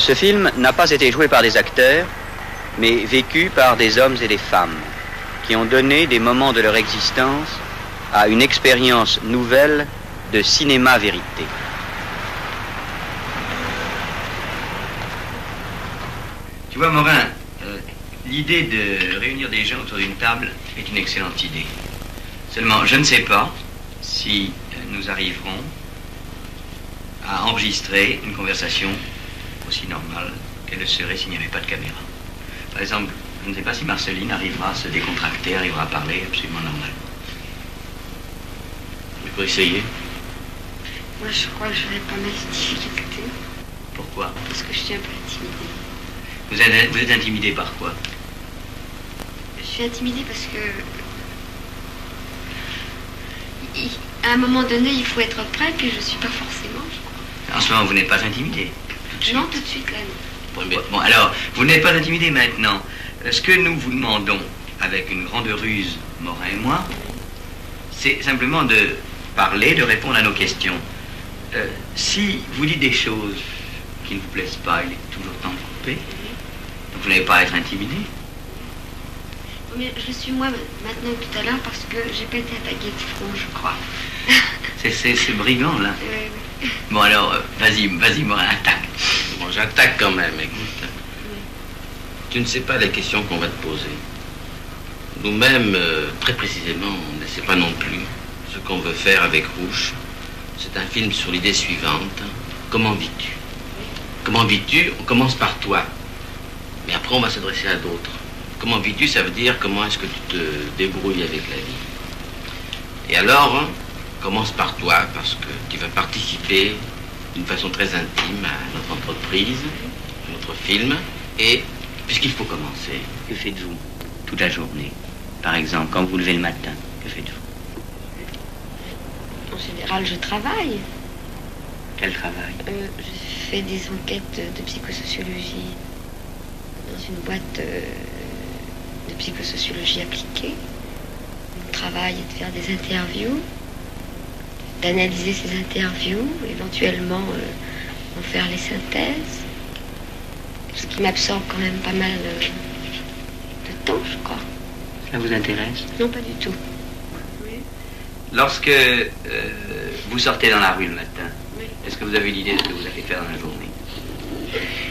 Ce film n'a pas été joué par des acteurs, mais vécu par des hommes et des femmes qui ont donné des moments de leur existence à une expérience nouvelle de cinéma-vérité. Tu vois, Morin, l'idée de réunir des gens autour d'une table est une excellente idée. Seulement, je ne sais pas si nous arriverons à enregistrer une conversation aussi normale qu'elle le serait s'il n'y avait pas de caméra. Par exemple, je ne sais pas si Marceline arrivera à se décontracter, arrivera à parler absolument normalement. Il faut essayer. Moi, je crois que je n'aurai pas mal de difficultés. Pourquoi? Parce que je suis un peu intimidée. Vous êtes intimidé par quoi? Je suis intimidée parce que... à un moment donné, il faut être prêt, puis je ne suis pas forcément, je crois. En ce moment, vous n'êtes pas intimidé? Non, tout de suite, là, non. Bon, alors, vous n'êtes pas intimidé maintenant. Ce que nous vous demandons, avec une grande ruse, Morin et moi, c'est simplement de parler, de répondre à nos questions. Si vous dites des choses qui ne vous plaisent pas, il est toujours temps de couper. Donc vous n'avez pas à être intimidé. Mais je suis moi maintenant tout à l'heure parce que j'ai pas été attaquée de front, je crois. C'est brigand, là. Oui. Bon, alors, vas-y, Morin, attaque. Bon, j'attaque quand même, écoute. Tu ne sais pas les questions qu'on va te poser. Nous-mêmes, très précisément, on ne sait pas non plus ce qu'on veut faire avec Rouge. C'est un film sur l'idée suivante. Comment vis-tu? Comment vis-tu? On commence par toi. Mais après, on va s'adresser à d'autres. Comment vis-tu? Ça veut dire comment est-ce que tu te débrouilles avec la vie. Et alors, commence par toi, parce que tu vas participer d'une façon très intime à notre entreprise, à notre film. Et puisqu'il faut commencer. Que faites-vous toute la journée? Par exemple, quand vous levez le matin, que faites-vous? En général, je travaille. Quel travail? Je fais des enquêtes de psychosociologie dans une boîte de psychosociologie appliquée. Mon travail est de faire des interviews, d'analyser ces interviews, éventuellement en faire les synthèses. Ce qui m'absorbe quand même pas mal de temps, je crois. Ça vous intéresse? Non, pas du tout. Oui. Lorsque vous sortez dans la rue le matin, Oui. est-ce que vous avez l'idée de ce que vous allez faire dans la journée?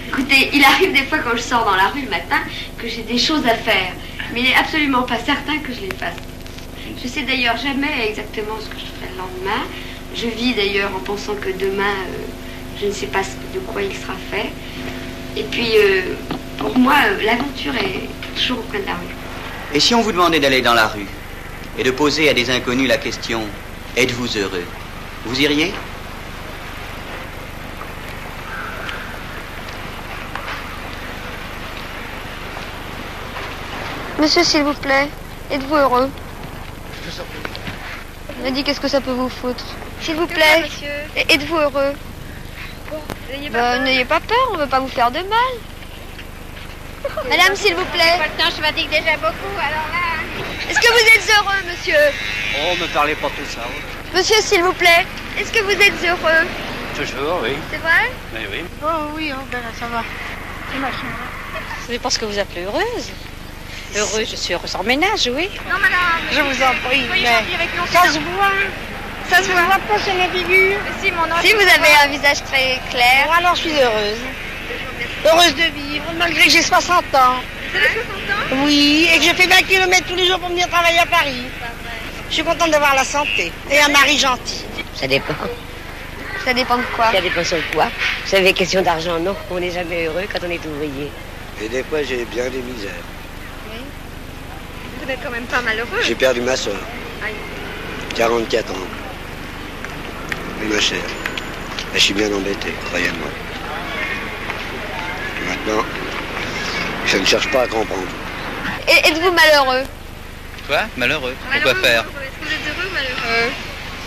Écoutez, il arrive des fois quand je sors dans la rue le matin que j'ai des choses à faire. Mais il n'est absolument pas certain que je les fasse. Je sais d'ailleurs jamais exactement ce que je ferai le lendemain. Je vis d'ailleurs en pensant que demain, je ne sais pas de quoi il sera fait. Et puis, pour moi, l'aventure est toujours au coin de la rue. Et si on vous demandait d'aller dans la rue et de poser à des inconnus la question « Êtes-vous heureux ?» Vous iriez? Monsieur, s'il vous plaît, êtes-vous heureux? On a dit qu'est-ce que ça peut vous foutre. S'il vous plaît, êtes-vous heureux? N'ayez pas peur, on ne veut pas vous faire de mal. Madame, s'il vous plaît. Maintenant, je fatigue déjà beaucoup, alors là... Est-ce que vous êtes heureux, monsieur? Oh, me parlez pas tout ça. Monsieur, s'il vous plaît, est-ce que vous êtes heureux? Toujours, oui. C'est vrai? Oui, oui. Oh oui, oh, ben là, ça va. C'est machin. Ça dépend ce que vous appelez heureuse. Heureuse, je suis heureuse en ménage, oui. Non, madame. Je vous en prie, Soyez mais gentille avec nous. ça se voit. Ça se voit pas sur la figure. Si, mon Si vous avez un visage très clair. Alors, je suis heureuse. Heureuse de vivre, malgré que j'ai 60 ans. Vous avez 60 ans? Oui, et que je fais 20 km tous les jours pour venir travailler à Paris. Je suis contente d'avoir la santé et un mari gentil. Ça dépend. Ça dépend de quoi? Ça dépend sur quoi. Vous savez, question d'argent, non. On n'est jamais heureux quand on est ouvrier. Et des fois, j'ai bien des misères. Oui. Vous n'êtes quand même pas malheureux. J'ai perdu ma soeur. Aïe. 44 ans. Oui, ma chère. Et je suis bien embêté, croyez-moi. Et maintenant, je ne cherche pas à comprendre. Et êtes-vous malheureux? Quoi? Malheureux? Pourquoi faire? Est-ce que vous êtes heureux ou malheureux?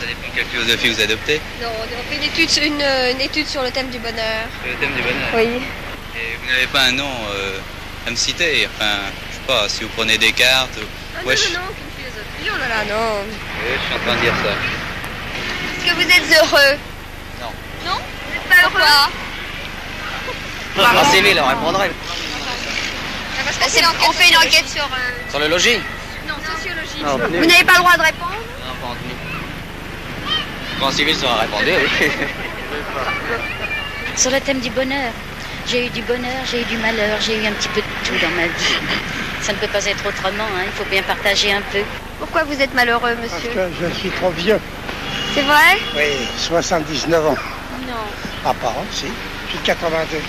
Ça dépend quelle philosophie vous adoptez. Non, on fait une étude sur le thème du bonheur. Le thème du bonheur. Oui. Et vous n'avez pas un nom à me citer? Enfin, je sais pas, si vous prenez Descartes ou... Ah Wesh. non, aucune philosophie, oh là là, non. Oui, je suis en train de dire ça. Est-ce que vous êtes heureux? Non. Non? Vous n'êtes pas heureux? En civil, on répondrait. On fait une enquête sur... Sur le logis? Non, sociologie. Vous n'avez pas le droit de répondre? Non, pas en tenue. En civil, ça aurait répondu, oui. Sur le thème du bonheur. J'ai eu du bonheur, j'ai eu du malheur, j'ai eu un petit peu de tout dans ma vie. Ça ne peut pas être autrement, hein. Il faut bien partager un peu. Pourquoi vous êtes malheureux, monsieur? Parce que je suis trop vieux. C'est vrai? Oui, 79 ans. Non. Ah, pardon, si. J'ai 82.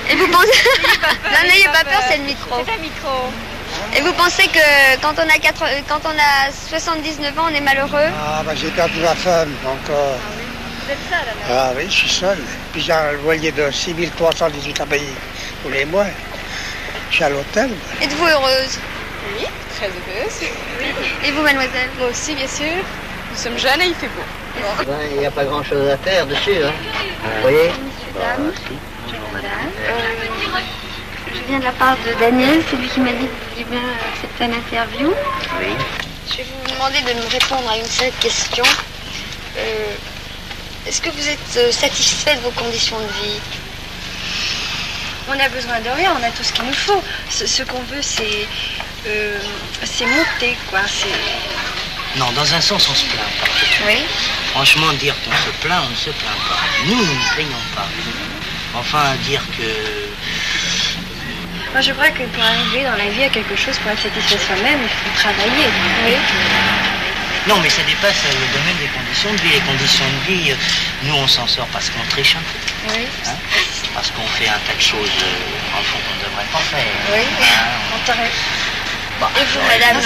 Et vous pensez... Non, n'ayez pas peur, c'est le micro. C'est un micro. Et vous pensez que quand on a 79 ans, on est malheureux? Ah, bah j'ai perdu ma femme, donc... Vous êtes seul, alors? Ah oui, je suis seul. Puis j'ai un loyer de 6318 à payer tous les mois. Je suis à l'hôtel. Êtes-vous heureuse? Oui, très heureuse. Oui. Et vous, mademoiselle? Moi aussi, bien sûr. Nous sommes jeunes et il fait beau. Il n'y a pas grand-chose à faire dessus, hein. Vous voyez? Madame. Je viens de la part de Daniel, c'est lui qui m'a dit que vous vouliez accepter une interview. Oui. Je vais vous demander de me répondre à une seule question. Est-ce que vous êtes satisfait de vos conditions de vie? On a besoin de rien, on a tout ce qu'il nous faut. Ce qu'on veut, c'est monter, quoi. Non, dans un sens, on se plaint pas. Oui. Franchement, dire qu'on se plaint, on ne se plaint pas. Nous ne nous plaignons pas. Enfin, dire que... Moi, je crois que pour arriver dans la vie à quelque chose, pour être satisfait soi-même, il faut travailler. Oui. Non, mais ça dépasse le domaine des conditions de vie. Les conditions de vie, nous, on s'en sort parce qu'on triche un peu. Oui. Hein? Parce qu'on fait un tas de choses, en fond, qu'on ne devrait pas faire. Oui, hein? on t'arrête. Bah, et vous, madame...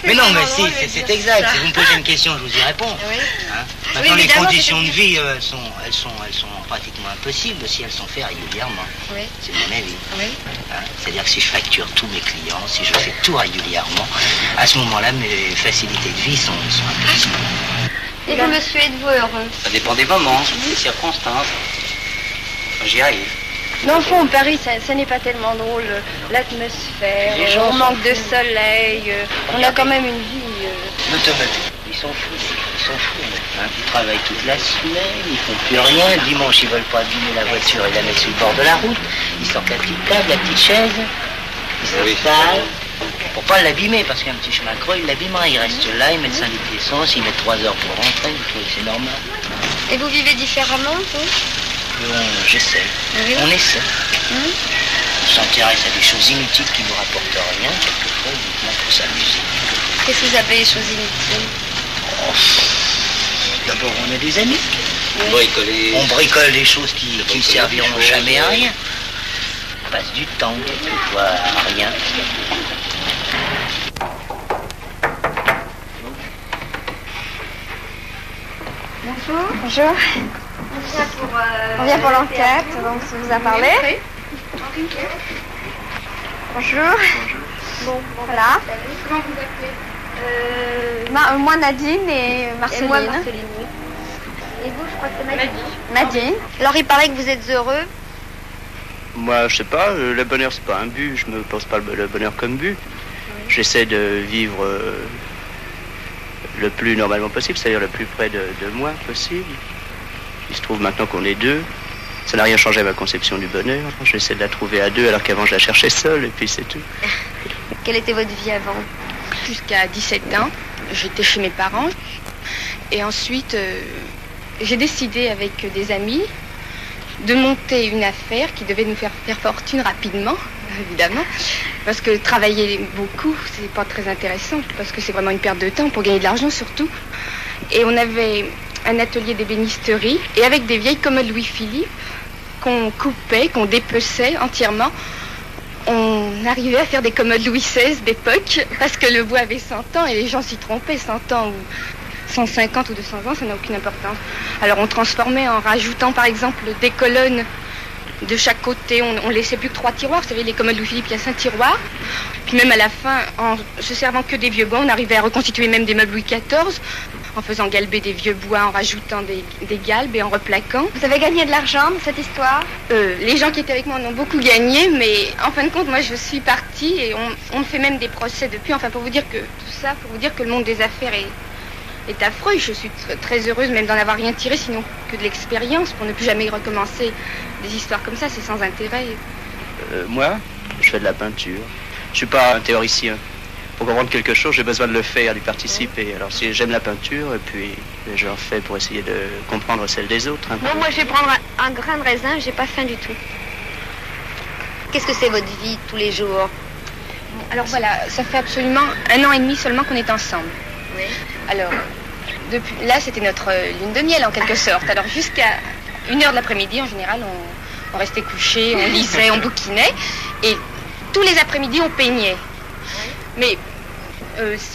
mais non, mais si, c'est exact. Si vous me posez une question, je vous y réponds. Oui. Hein? Maintenant, les conditions de vie, elles sont pratiquement impossibles si elles sont faites régulièrement. Oui. C'est mon avis. Oui. Hein? C'est-à-dire que si je facture tous mes clients, si je fais tout régulièrement, à ce moment-là, mes facilités de vie sont impossibles. Et vous, monsieur, êtes-vous heureux? Ça dépend des moments, des circonstances. J'y arrive. Non, au fond, Paris, ça n'est pas tellement drôle. L'atmosphère, on manque de soleil, on a quand même une vie... L'automobile, ils sont fous, hein. Ils travaillent toute la semaine, ils font plus rien. Dimanche, ils veulent pas abîmer la voiture et la mettre sur le bord de la route. Ils sortent la petite table, la petite chaise, ils s'installent. Pour pas l'abîmer, parce qu'un petit chemin creux, ils l'abîmeraient. Ils restent là, ils mettent 5 litres d'essence, ils mettent 3 heures pour rentrer, c'est normal. Et vous vivez différemment, vous? J'essaie. Oui. On essaie. On s'intéresse à des choses inutiles qui ne nous rapportent rien, quelquefois, uniquement pour s'amuser. Qu'est-ce que vous appelez les choses inutiles? D'abord, on a des amis. Oui. On bricole des choses qui ne serviront jamais à rien. On passe du temps, quelquefois, à rien. Bonjour. Bonjour. On vient pour l'enquête, donc ça vous a parlé. Bonjour. Bon, voilà. Comment vous appelez? Moi Nadine et Marceline. Et moi Marceline. Et vous, je crois que c'est Nadine. Nadine. Alors il paraît que vous êtes heureux. Moi, je sais pas, le bonheur c'est pas un but, je me pose pas le bonheur comme but. J'essaie de vivre le plus normalement possible, c'est-à-dire le plus près de moi possible. Il se trouve maintenant qu'on est deux. Ça n'a rien changé à ma conception du bonheur. J'essaie de la trouver à deux alors qu'avant je la cherchais seule et puis c'est tout. Quelle était votre vie avant? Jusqu'à 17 ans, j'étais chez mes parents. Et ensuite, j'ai décidé avec des amis de monter une affaire qui devait nous faire fortune rapidement, évidemment. Parce que travailler beaucoup, c'est pas très intéressant. Parce que c'est vraiment une perte de temps pour gagner de l'argent surtout. Et on avait un atelier d'ébénisterie et avec des vieilles commodes Louis-Philippe qu'on coupait, qu'on dépeçait entièrement, on arrivait à faire des commodes Louis XVI d'époque parce que le bois avait 100 ans et les gens s'y trompaient. 100 ans ou 150 ou 200 ans, ça n'a aucune importance. Alors on transformait en rajoutant par exemple des colonnes de chaque côté. On laissait plus que 3 tiroirs. Vous savez, les commodes Louis-Philippe, il y a 5 tiroirs. Puis même à la fin, en se servant que des vieux bois, on arrivait à reconstituer même des meubles Louis XIV en faisant galber des vieux bois, en rajoutant des galbes et en replaquant. Vous avez gagné de l'argent de cette histoire? Les gens qui étaient avec moi en ont beaucoup gagné, mais en fin de compte, moi je suis partie et on me fait même des procès depuis. Enfin, pour vous dire que tout ça, pour vous dire que le monde des affaires est affreux. Je suis très heureuse même d'en avoir rien tiré, sinon que de l'expérience, pour ne plus jamais recommencer des histoires comme ça, c'est sans intérêt. Moi, je fais de la peinture. Je suis pas un théoricien. Pour comprendre quelque chose, j'ai besoin de le faire, d'y participer. Alors si j'aime la peinture, et puis j'en fais pour essayer de comprendre celle des autres. Moi, je vais prendre un grain de raisin, j'ai pas faim du tout. Qu'est-ce que c'est votre vie tous les jours? Alors voilà, ça fait absolument 1 an et demi seulement qu'on est ensemble. Oui. Alors, depuis là, c'était notre lune de miel en quelque sorte. Alors jusqu'à 1h de l'après-midi, en général, on restait couchés, on lisait, on bouquinait. Et tous les après-midi, on peignait. Mais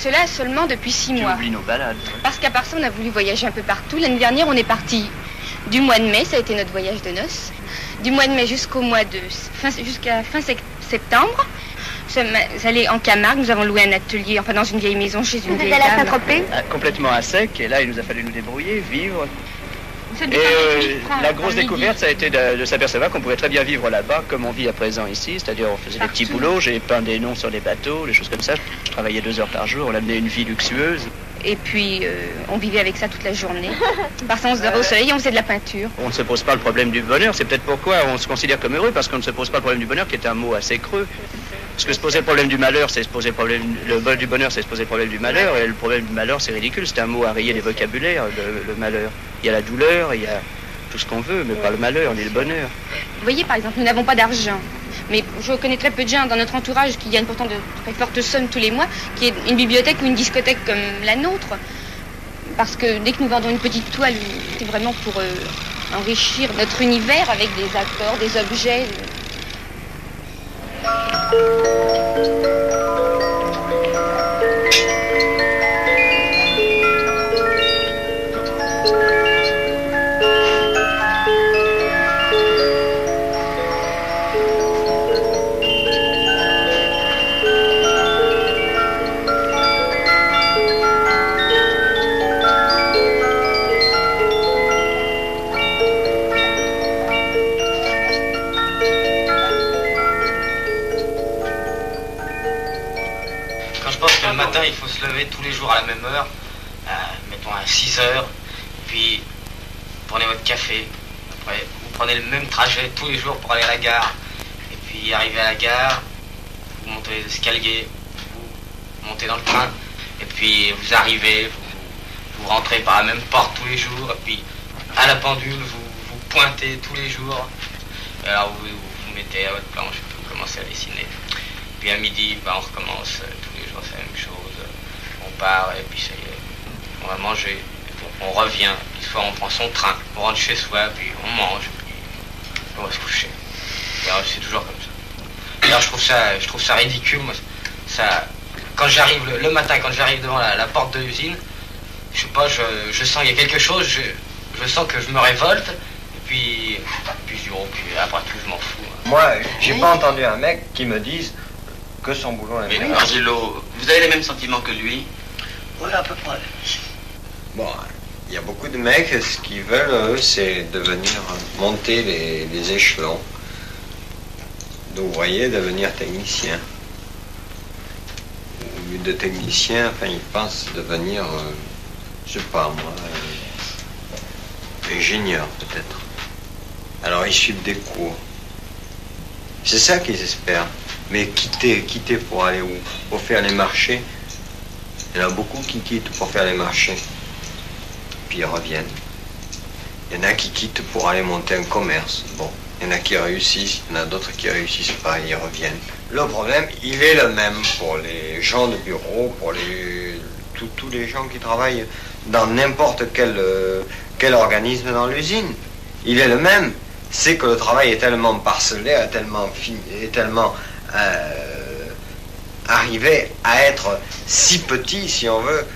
cela seulement depuis 6 mois. Tu oublies nos balades. Parce qu'à part ça, on a voulu voyager un peu partout. L'année dernière, on est parti du mois de mai, ça a été notre voyage de noces. Du mois de mai jusqu'au mois de... jusqu'à fin septembre. Nous sommes allés en Camargue, nous avons loué un atelier, enfin dans une vieille maison chez une vieille dame. Vous êtes allé à Saint-Tropez ? Complètement à sec, et là, il nous a fallu nous débrouiller, vivre. Et la grosse découverte, ça a été de s'apercevoir qu'on pouvait très bien vivre là-bas comme on vit à présent ici, c'est-à-dire on faisait des petits boulots, j'ai peint des noms sur des bateaux, des choses comme ça, je travaillais 2 heures par jour, on amenait une vie luxueuse. Et puis on vivait avec ça toute la journée, parce qu'on se dehors au soleil et on faisait de la peinture. On ne se pose pas le problème du bonheur, c'est peut-être pourquoi on se considère comme heureux, parce qu'on ne se pose pas le problème du bonheur, qui est un mot assez creux. Parce que se poser le problème du malheur, c'est se poser le problème... du bonheur, c'est se poser le problème du malheur, et le problème du malheur, c'est ridicule, c'est un mot à rayer les vocabulaires, le malheur. Il y a la douleur, il y a tout ce qu'on veut, mais pas le malheur, ni le bonheur. Vous voyez, par exemple, nous n'avons pas d'argent. Mais je connais très peu de gens dans notre entourage qui gagnent pourtant de très fortes sommes tous les mois, qui est une bibliothèque ou une discothèque comme la nôtre. Parce que dès que nous vendons une petite toile, c'est vraiment pour enrichir notre univers avec des accords, des objets. Il faut se lever tous les jours à la même heure, mettons à 6 heures, puis prenez votre café, après vous prenez le même trajet tous les jours pour aller à la gare, et puis arrivez à la gare, vous montez les escaliers, vous montez dans le train, et puis vous arrivez, vous rentrez par la même porte tous les jours, et puis à la pendule vous pointez tous les jours, et alors vous mettez à votre planche, et puis vous commencez à dessiner. Puis à midi, on recommence tous les jours, c'est la même chose. On part et puis ça y est, on va manger, on revient, puis soit on prend son train, on rentre chez soi, puis on mange, puis on va se coucher. Et alors c'est toujours comme ça. Alors je trouve ça ridicule, moi, ça, quand j'arrive le matin, quand j'arrive devant la porte de l'usine, je sais pas, je sens qu'il y a quelque chose, je sens que je me révolte, et puis je dis, oh, puis après tout, je m'en fous. Moi, j'ai pas entendu un mec qui me dise que son boulot est bien. Mais Angelo, vous avez les mêmes sentiments que lui? Oui, à peu près. Bon, il y a beaucoup de mecs, ce qu'ils veulent, eux, c'est devenir, monter les échelons. D'ouvrier, devenir technicien. Au lieu de technicien, enfin, ils pensent devenir, je sais pas moi, ingénieur peut-être. Alors ils suivent des cours. C'est ça qu'ils espèrent. Mais quitter pour aller où? Pour faire les marchés. Il y en a beaucoup qui quittent pour faire les marchés. Puis ils reviennent. Il y en a qui quittent pour aller monter un commerce. Bon, il y en a qui réussissent, il y en a d'autres qui réussissent pas, ils reviennent. Le problème, il est le même pour les gens de bureau, pour tous les gens qui travaillent dans n'importe quel organisme dans l'usine. Il est le même. C'est que le travail est tellement parcellé, est tellement arrivé à être si petit, si on veut,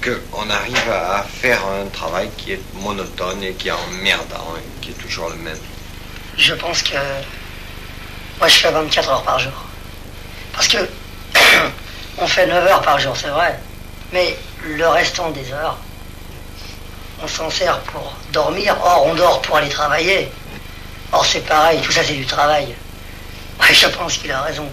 qu'on arrive à faire un travail qui est monotone et qui est emmerdant et qui est toujours le même. Je pense que moi je fais 24 heures par jour. Parce que on fait 9 heures par jour, c'est vrai, mais le restant des heures, on s'en sert pour dormir. Or, on dort pour aller travailler. Or, c'est pareil, tout ça c'est du travail. Ouais, je pense qu'il a raison.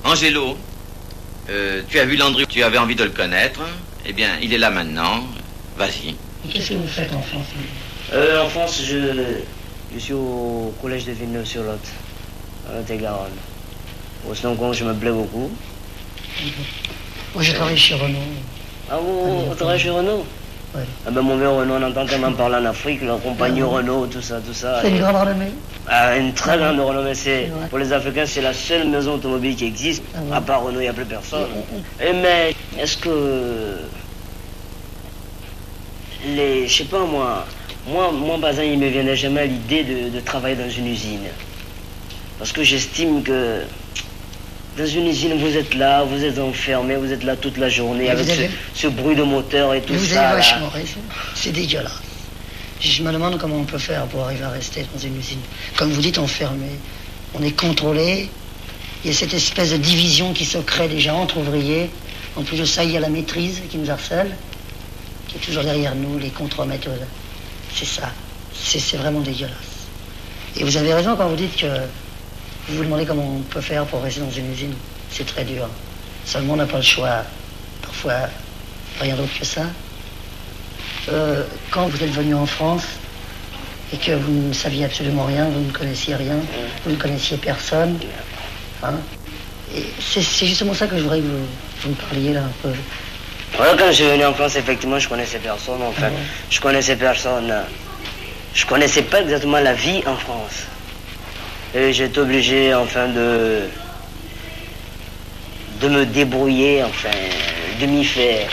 Angelo, tu as vu Landry, tu avais envie de le connaître. Eh bien, il est là maintenant. Vas-y. Qu'est-ce que vous faites en France? En France, je suis au collège de Villeneuve-sur-Lot, à Lot-et-Garonne. Au Snowcon, je me plais beaucoup. Moi, je travaille chez Renault. Ah, vous travaillez chez Renault? Oui. Ah ben, mon vieux Renault, on entend tellement parler en Afrique, la compagnie Renault, tout ça. C'est une grande renommée? Ah, une très grande renommée. Pour les Africains, c'est la seule maison automobile qui existe. À part Renault, il n'y a plus personne. Mais, est-ce que... je sais pas, moi, par exemple, il me viendrait jamais l'idée de travailler dans une usine. Parce que j'estime que dans une usine, vous êtes là, vous êtes enfermé, vous êtes là toute la journée avec ce bruit de moteur et tout ça. Vous avez vachement raison. C'est dégueulasse. Je me demande comment on peut faire pour arriver à rester dans une usine. Comme vous dites, enfermé. On est contrôlé. Il y a cette espèce de division qui se crée déjà entre ouvriers. En plus de ça, il y a la maîtrise qui nous harcèle, qui est toujours derrière nous, les contremaîtres. C'est ça. C'est vraiment dégueulasse. Et vous avez raison quand vous dites que vous vous demandez comment on peut faire pour rester dans une usine. C'est très dur. Seulement, on n'a pas le choix. Parfois, rien d'autre que ça. Quand vous êtes venu en France et que vous ne saviez absolument rien, vous ne connaissiez rien, vous ne connaissiez personne, hein, et c'est justement ça que je voudrais que vous me parliez là un peu. Voilà, quand je suis venu en France, effectivement, je connaissais personne, enfin, je connaissais personne. Je connaissais pas exactement la vie en France. Et j'étais obligé, enfin, de me débrouiller, enfin, de m'y faire.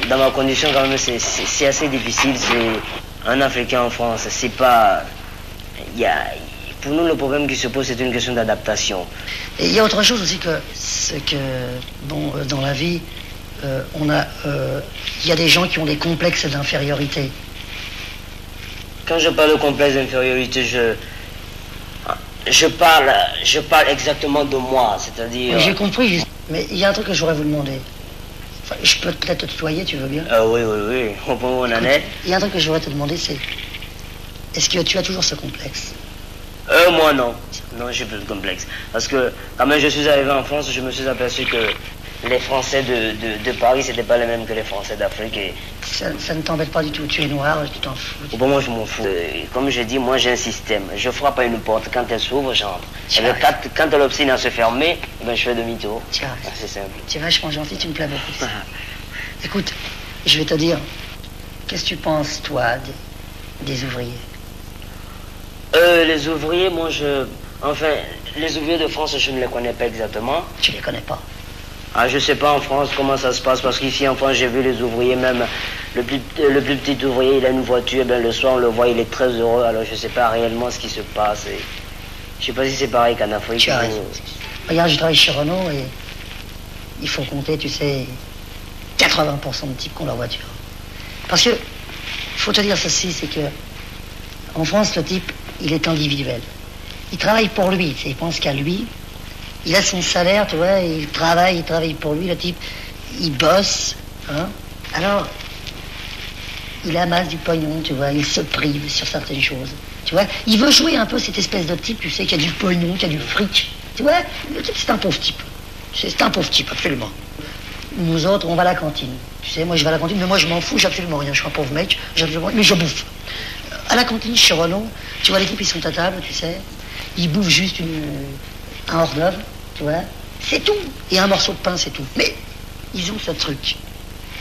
Dans ma condition, quand même, c'est assez difficile. C'est un Africain en France. C'est pas... Pour nous, le problème qui se pose, c'est une question d'adaptation. Et il y a autre chose aussi que, c'est que, bon, dans la vie, il y a des gens qui ont des complexes d'infériorité. Quand je parle de complexe d'infériorité, je parle exactement de moi, c'est-à-dire... Oui, j'ai compris, mais il y a un truc que j'aurais vous demander. Enfin, je peux peut-être te tutoyer, tu veux bien? Oui, au point où on en est. Il y a un truc que je voudrais te demander, c'est... Est-ce que tu as toujours ce complexe? Moi, non. Non, j'ai plus de complexe. Parce que, quand même, je suis arrivé en France, je me suis aperçu que les Français de Paris, c'était pas les mêmes que les Français d'Afrique. Et... Ça ne t'embête pas du tout, tu es noir, tu t'en fous. Bon, moi, je m'en fous. Comme je dis, moi, j'ai un système. Je frappe à une porte, quand elle s'ouvre, j'entre. Quand elle obstine à se fermer, je fais demi-tour. C'est simple. Tu es vachement gentil, tu me plais beaucoup. Écoute, je vais te dire, qu'est-ce que tu penses, toi, des ouvriers? Les ouvriers, moi, enfin, les ouvriers de France, je ne les connais pas exactement. Tu les connais pas? Ah, je sais pas en France comment ça se passe, parce qu'ici en France, j'ai vu les ouvriers, même le plus petit ouvrier, il a une voiture, le soir on le voit, il est très heureux, alors je sais pas réellement ce qui se passe. Et je sais pas si c'est pareil qu'en Afrique. Tu as raison. Regarde, je travaille chez Renault et il faut compter, tu sais, 80% de types qui ont leur voiture. Parce que, il faut te dire ceci, c'est que en France, le type, il est individuel. Il travaille pour lui, tu sais, il pense qu'à lui. Il a son salaire, tu vois, il travaille pour lui, le type, il bosse, hein. Alors, il amasse du pognon, tu vois, il se prive sur certaines choses, tu vois. Il veut jouer un peu cette espèce de type, tu sais, qui a du pognon, qui a du fric, tu vois. Le type, c'est un pauvre type. C'est un pauvre type, absolument. Nous autres, on va à la cantine. Tu sais, moi, je vais à la cantine, mais moi, je m'en fous, j'ai absolument rien. Je suis un pauvre mec, mais je bouffe. À la cantine, chez Renault, tu vois, les types, ils sont à table, tu sais. Ils bouffent juste un hors-d'œuvre, tu vois, c'est tout. Et un morceau de pain, c'est tout. Mais ils ont ce truc.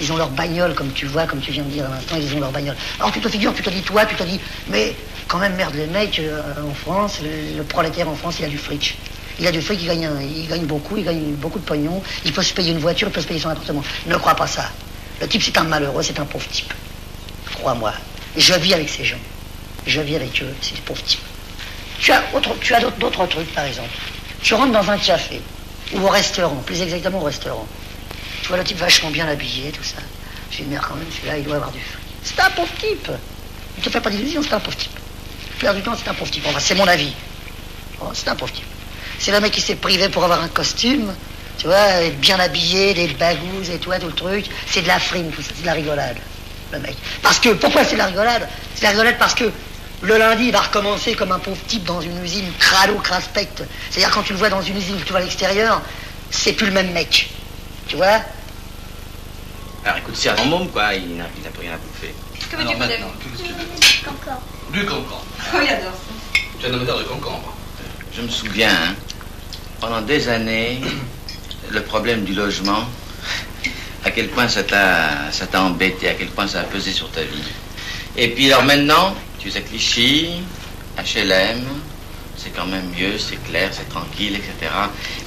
Ils ont leur bagnole, comme tu vois, comme tu viens de dire à l'instant, ils ont leur bagnole. Alors tu te figures, tu te dis, toi, tu te dis, mais quand même, merde, les mecs, en France, le prolétaire en France, il a du fric. Il a du fric, il gagne beaucoup, il gagne beaucoup de pognon, il peut se payer une voiture, il peut se payer son appartement. Ne crois pas ça. Le type, c'est un malheureux, c'est un pauvre type. Crois-moi. Je vis avec ces gens. Je vis avec eux, c'est des pauvres types. Tu as d'autres trucs, par exemple. Tu rentres dans un café, ou au restaurant, plus exactement au restaurant. Tu vois le type vachement bien habillé, tout ça. J'ai une mère quand même, celui-là, il doit avoir du fric. C'est un pauvre type. Ne te fais pas d'illusions, c'est un pauvre type. La plupart du temps, c'est un pauvre type. Enfin, c'est mon avis. Oh, c'est un pauvre type. C'est le mec qui s'est privé pour avoir un costume, tu vois, être bien habillé, des bagouses et tout le truc. C'est de la frime, tout ça, c'est de la rigolade, le mec. Parce que, pourquoi c'est de la rigolade? C'est de la rigolade parce que le lundi, il va recommencer comme un pauvre type dans une usine crado-craspecte. C'est-à-dire, quand tu le vois dans une usine, tu vois à l'extérieur, c'est plus le même mec. Tu vois? Alors écoute, c'est un môme, quoi, il n'a plus rien à bouffer. Que veux-tu pour des Concombre. Du concombre. Oh, il adore ça. Tu es un amateur de concombre. Je me souviens, hein, pendant des années, le problème du logement, à quel point ça t'a embêté, à quel point ça a pesé sur ta vie. Et puis alors maintenant, tu es à Clichy, HLM, c'est quand même mieux, c'est clair, c'est tranquille, etc.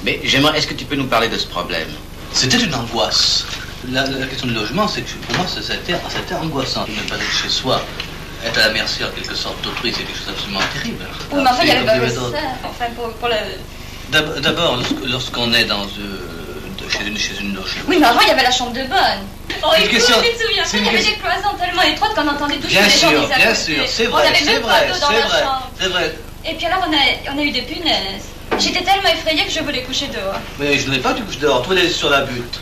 Mais j'aimerais, est-ce que tu peux nous parler de ce problème? C'était une angoisse. La question du logement, c'est que pour moi, c'était angoissant. Ne pas être chez soi, être à la merci en quelque sorte d'autrui, c'est quelque chose d'absolument terrible. Oui, mais enfin, il y avait pas que ça. Enfin, pour le... D'abord, lorsqu'on est chez une loge. Oui, mais avant, il y avait la chambre de bonne. Oh, une question. Tu te souviens, il y avait des cloisons tellement étroites qu'on entendait toucher les gens qui s'accrochaient. Bien sûr, c'est vrai, on avait même pas d'eau dans la chambre. C'est vrai. Et puis alors, on a eu des punaises. J'étais tellement effrayée que je voulais coucher dehors. Mais je ne voulais pas que tu couches dehors. Toi, tu es sur la butte.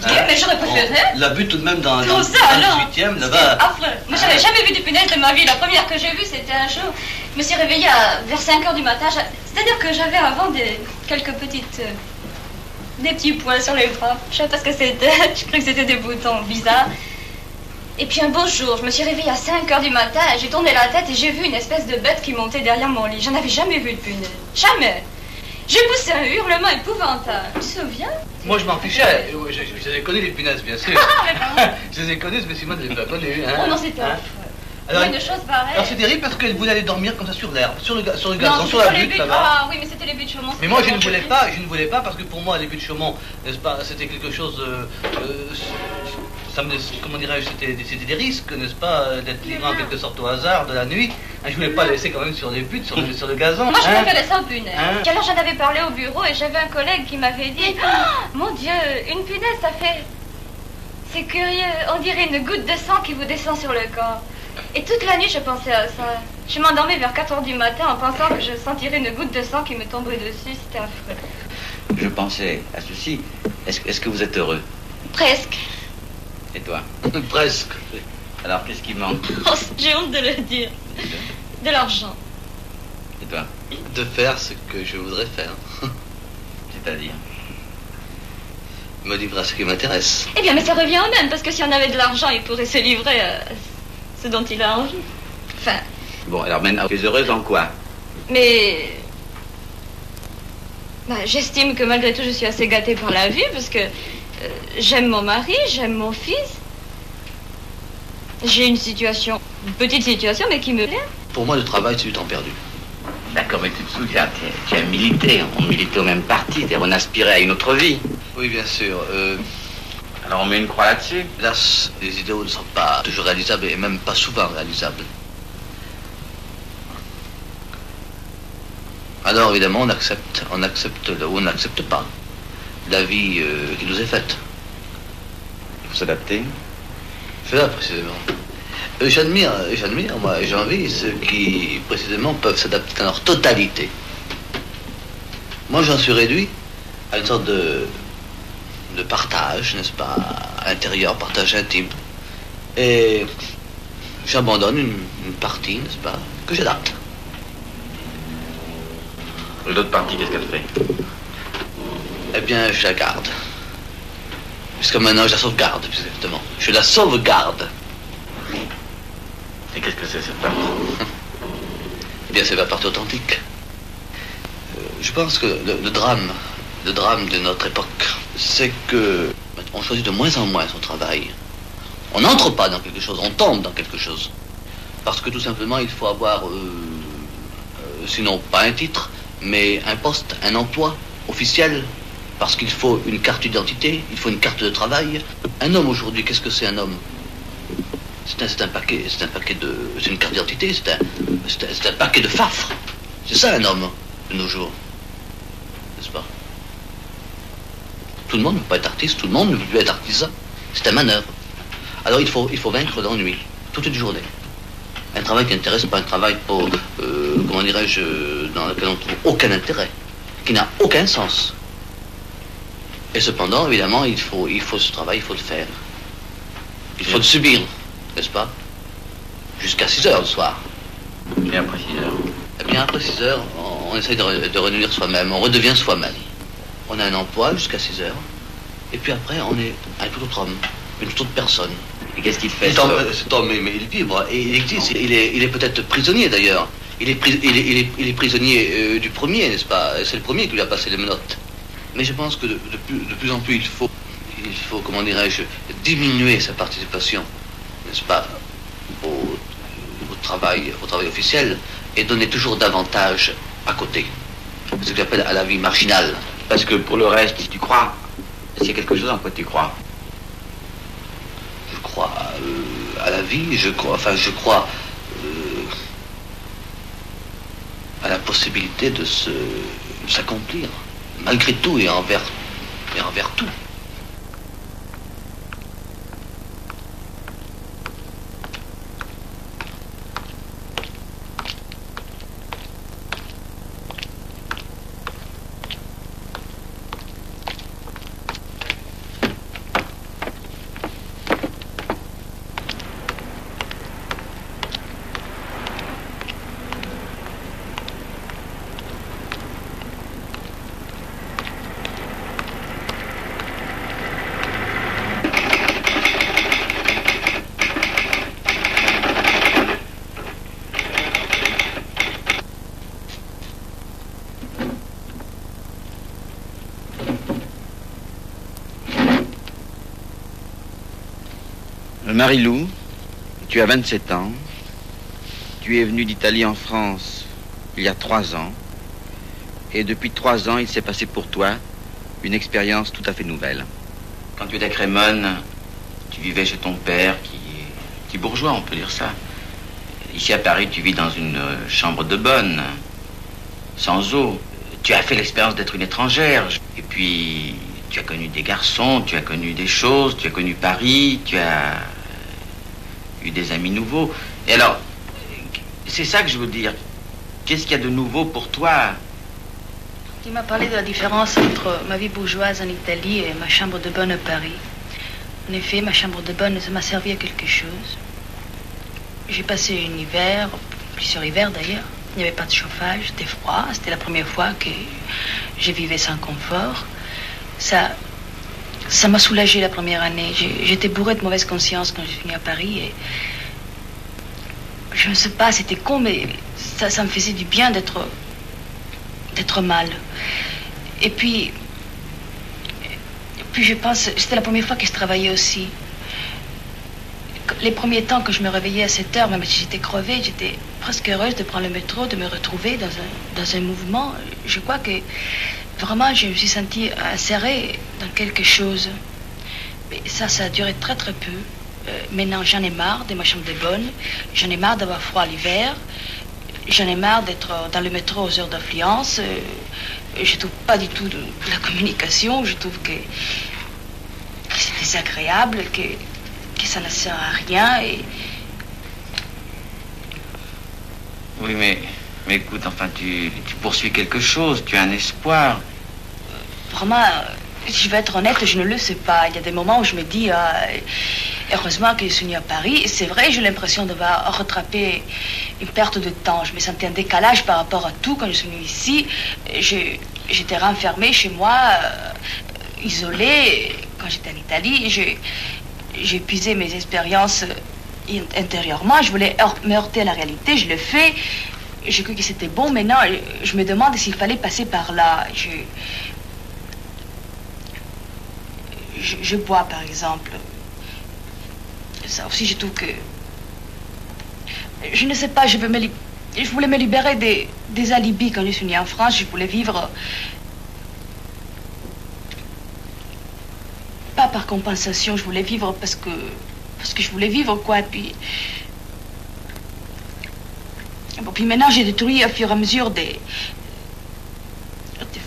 Mais j'aurais préféré. La butte tout de même dans le 18e, là-bas. C'est affreux. Moi, j'avais jamais vu des punaises de ma vie. La première que j'ai vue, c'était un jour. Je me suis réveillée vers 5h du matin. C'est-à-dire que j'avais avant quelques petites... des petits poils sur les bras. Je sais pas ce que c'était. Je croyais que c'était des boutons bizarres. Et puis un beau jour, je me suis réveillée à 5h du matin. J'ai tourné la tête et j'ai vu une espèce de bête qui montait derrière mon lit. J'en avais jamais vu de punaise. Jamais. J'ai poussé un hurlement épouvantable. Tu te souviens? Moi, je m'en fichais. Je les ai connues, les punaises, bien sûr. Je les ai connues, mais Simone ne les a pas connues. Hein. Oh non, c'était alors, une chose pareille. Alors, c'est terrible parce qu'elle voulait aller dormir comme ça sur l'herbe, sur le gazon, non, sur la butte là-bas. Ah oui, mais c'était les buts de Chaumont. Mais moi, je ne voulais pas parce que pour moi, les buts de Chaumont, n'est-ce pas, c'était quelque chose. ça me, comment dirais-je, c'était des risques, n'est-ce pas, d'être livré en quelque sorte au hasard de la nuit. Je voulais pas laisser quand même sur les buts, sur le gazon. Moi, je préférais ça aux punaises. Alors, j'en avais parlé au bureau et j'avais un collègue qui m'avait dit « Mon Dieu, une punaise, ça fait... C'est curieux, on dirait une goutte de sang qui vous descend sur le corps. » Et toute la nuit, je pensais à ça. Je m'endormais vers 4 h du matin en pensant que je sentirais une goutte de sang qui me tomberait dessus. C'était affreux. Je pensais à ceci. Est-ce que vous êtes heureux? Presque. Et toi? Presque. Alors, qu'est-ce qui manque? Oh, j'ai honte de le dire. De l'argent. Et toi? De faire ce que je voudrais faire. C'est-à-dire? Me livrer à ce qui m'intéresse. Eh bien, mais ça revient au même, parce que si on avait de l'argent, il pourrait se livrer à ce dont il a envie. Enfin... Bon, alors maintenant, tu es heureuse en quoi? Mais... j'estime que malgré tout, je suis assez gâtée par la vie, parce que j'aime mon mari, j'aime mon fils. J'ai une petite situation, mais qui me plaît. Pour moi, le travail, c'est du temps perdu. D'accord, mais tu te souviens, tu as milité, on militait au même parti, on aspirait à une autre vie. Oui, bien sûr. Alors on met une croix là-dessus? Hélas, les idéaux ne sont pas toujours réalisables, et même pas souvent réalisables. Alors évidemment, on accepte ou on n'accepte pas la vie qui nous est faite. Il faut s'adapter. C'est là, précisément. J'admire, moi, et j'envie ceux qui, précisément, peuvent s'adapter dans leur totalité. Moi, j'en suis réduit à une sorte de partage, n'est-ce pas, intérieur, partage intime. Et j'abandonne une partie, n'est-ce pas, que j'adapte. L'autre partie, qu'est-ce qu'elle fait? Eh bien, je la garde. Jusqu'à maintenant, je la sauvegarde, exactement. Je la sauvegarde. Et qu'est-ce que c'est, cette partie? Eh bien, c'est la partie authentique. Je pense que le drame de notre époque, c'est que on choisit de moins en moins son travail. On n'entre pas dans quelque chose, on tombe dans quelque chose. Parce que tout simplement, il faut avoir, sinon pas un titre, mais un poste, un emploi officiel, parce qu'il faut une carte d'identité, il faut une carte de travail. Un homme aujourd'hui, qu'est-ce que c'est un homme? C'est un paquet de... C'est une carte d'identité, c'est un paquet de fafres. C'est ça un homme, de nos jours. N'est-ce pas? Tout le monde ne peut pas être artiste, tout le monde ne peut plus être artisan. C'est un manœuvre. Alors il faut vaincre l'ennui, toute une journée. Un travail qui n'intéresse pas, un travail pour, comment dirais-je, dans lequel on ne trouve aucun intérêt, qui n'a aucun sens. Et cependant, évidemment, il faut ce travail, il faut le faire. Il faut le subir, n'est-ce pas? Jusqu'à 6 heures le soir. Et après 6 heures? Eh bien, après 6 heures, on essaie de redevenir soi-même, on redevient soi-même. On a un emploi jusqu'à 6 heures, et puis après, on est un tout autre homme, une toute autre personne. Et qu'est-ce qu'il fait? Cet homme, mais il vibre, et il existe, il est peut-être prisonnier d'ailleurs. Il est prisonnier du premier, n'est-ce pas? C'est le premier qui lui a passé les menottes. Mais je pense que de plus en plus, il faut, comment dirais-je, diminuer sa participation, n'est-ce pas, au travail officiel, et donner toujours davantage à côté. Ce que j'appelle à la vie marginale. Parce que pour le reste, tu crois? Est-ce qu'il y a quelque chose en quoi tu crois? Je crois à la vie, je crois à la possibilité de s'accomplir, malgré tout et envers tout. Marie-Lou, tu as 27 ans. Tu es venue d'Italie en France il y a 3 ans. Et depuis 3 ans, il s'est passé pour toi une expérience tout à fait nouvelle. Quand tu étais à Crémone, tu vivais chez ton père, qui est bourgeois, on peut dire ça. Ici à Paris, tu vis dans une chambre de bonne, sans eau. Tu as fait l'expérience d'être une étrangère. Et puis, tu as connu des garçons, tu as connu des choses, tu as connu Paris, tu as eu des amis nouveaux. Et alors, c'est ça que je veux dire. Qu'est-ce qu'il y a de nouveau pour toi? Tu m'as parlé de la différence entre ma vie bourgeoise en Italie et ma chambre de bonne à Paris. En effet, ma chambre de bonne, ça m'a servi à quelque chose. J'ai passé un hiver, plusieurs hivers d'ailleurs. Il n'y avait pas de chauffage, c'était froid. C'était la première fois que je vivais sans confort. Ça m'a soulagé la première année. J'étais bourrée de mauvaise conscience quand je suis venue à Paris. Et je ne sais pas, c'était con, mais ça me faisait du bien d'être mal. Et puis je pense, c'était la première fois que je travaillais aussi. Les premiers temps que je me réveillais à 7 heures, même si j'étais crevée, j'étais presque heureuse de prendre le métro, de me retrouver dans un mouvement. Je crois que vraiment je me suis sentie insérée dans quelque chose. Mais ça a duré très très peu. Maintenant j'en ai marre de ma chambre de bonne, j'en ai marre d'avoir froid l'hiver, j'en ai marre d'être dans le métro aux heures d'affluence. Je trouve pas du tout de la communication, je trouve que c'est désagréable, que ça ne sert à rien. Et... Oui, mais écoute, enfin, tu poursuis quelque chose, tu as un espoir. Vraiment, si je vais être honnête, je ne le sais pas. Il y a des moments où je me dis, heureusement que je suis venue à Paris. Et c'est vrai, j'ai l'impression d'avoir rattrapé une perte de temps. Je me sentais en décalage par rapport à tout quand je suis venue ici. J'étais renfermée chez moi, isolée. Quand j'étais en Italie, j'ai épuisé mes expériences intérieurement. Je voulais me heurter à la réalité. Je le fais. J'ai cru que c'était bon. Maintenant, je me demande s'il fallait passer par là. Je bois, par exemple. Ça aussi, je trouve que... Je ne sais pas, je voulais me libérer des alibis quand je suis venue en France. Je voulais vivre... Pas par compensation, je voulais vivre parce que je voulais vivre, quoi. Puis maintenant, j'ai détruit au fur et à mesure des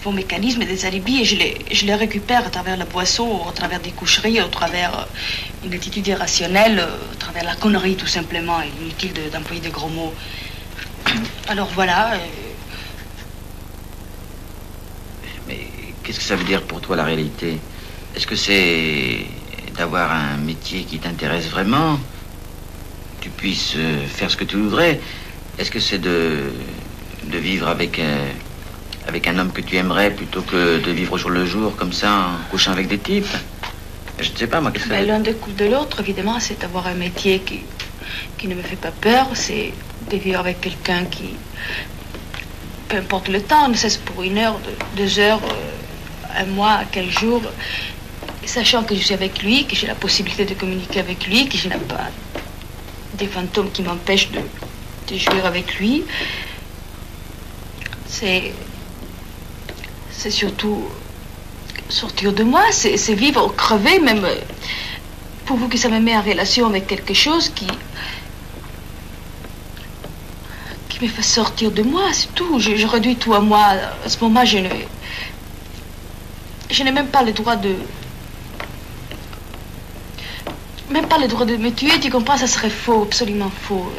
faux mécanismes et des alibis, et je les récupère à travers la boisson, à travers des coucheries, à travers une attitude irrationnelle, à travers la connerie, tout simplement. Inutile d'employer de gros mots. Alors voilà. Mais qu'est-ce que ça veut dire pour toi, la réalité? Est-ce que c'est d'avoir un métier qui t'intéresse vraiment, que tu puisses faire ce que tu voudrais? Est-ce que c'est de vivre avec un homme que tu aimerais plutôt que de vivre au jour le jour, comme ça, en couchant avec des types? Je ne sais pas, moi, qu'est-ce que ça veut dire? L'un découle de l'autre, évidemment. C'est d'avoir un métier qui ne me fait pas peur. C'est de vivre avec quelqu'un qui... Peu importe le temps, ne cesse pour 1 heure, 2 heures, 1 mois, 15 jours... Sachant que je suis avec lui, que j'ai la possibilité de communiquer avec lui, que je n'ai pas des fantômes qui m'empêchent de jouer avec lui. C'est surtout sortir de moi, c'est vivre, crever, même pourvu que ça me met en relation avec quelque chose qui me fasse sortir de moi, c'est tout. Je réduis tout à moi. À ce moment, je n'ai même pas le droit de... Même pas le droit de me tuer, tu comprends, ça serait faux, absolument faux.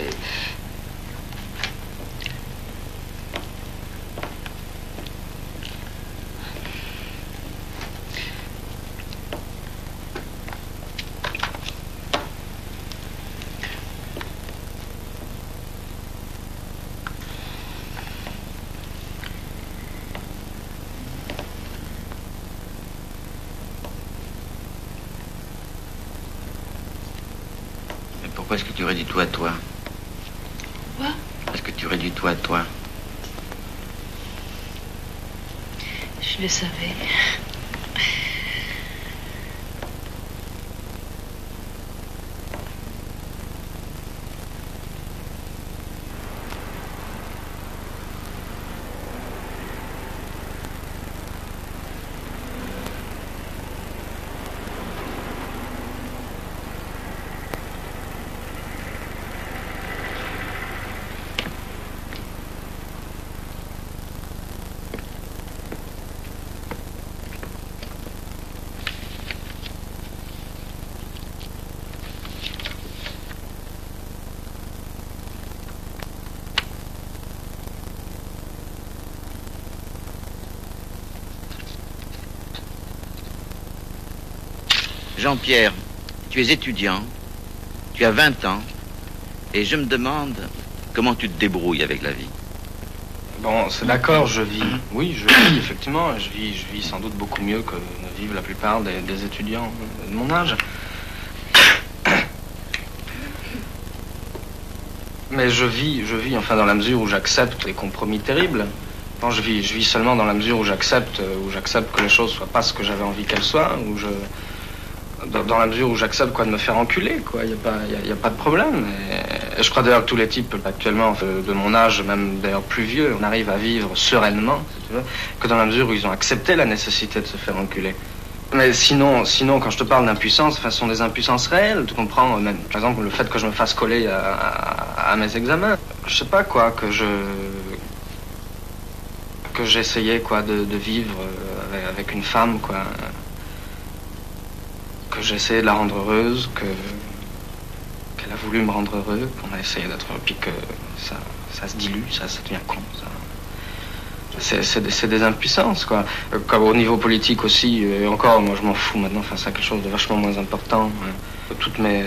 Pourquoi est-ce que tu réduis tout à toi? Quoi? Est-ce que tu réduis tout à toi? Je le savais. Jean-Pierre, tu es étudiant, tu as 20 ans, et je me demande comment tu te débrouilles avec la vie. Bon, c'est d'accord, je vis. Oui, je vis, effectivement. Je vis sans doute beaucoup mieux que ne vivent la plupart des étudiants de mon âge. Mais je vis, enfin, dans la mesure où j'accepte les compromis terribles. Bon, je vis seulement dans la mesure où j'accepte que les choses soient pas ce que j'avais envie qu'elles soient, dans la mesure où j'accepte de me faire enculer, quoi. Y a pas de problème. Et je crois d'ailleurs que tous les types actuellement de mon âge, même d'ailleurs plus vieux, on arrive à vivre sereinement, si tu veux, que dans la mesure où ils ont accepté la nécessité de se faire enculer. Mais sinon, quand je te parle d'impuissance, ce sont des impuissances réelles. Tu comprends, même, par exemple, le fait que je me fasse coller à mes examens. Je sais pas quoi, que j'essayais de vivre avec une femme, quoi. Que j'ai essayé de la rendre heureuse, qu'elle a voulu me rendre heureux, qu'on a essayé d'être, puis que ça se dilue, ça devient con, ça. C'est des impuissances, quoi. Comme au niveau politique aussi, et encore, moi je m'en fous maintenant, enfin c'est quelque chose de vachement moins important. Toutes mes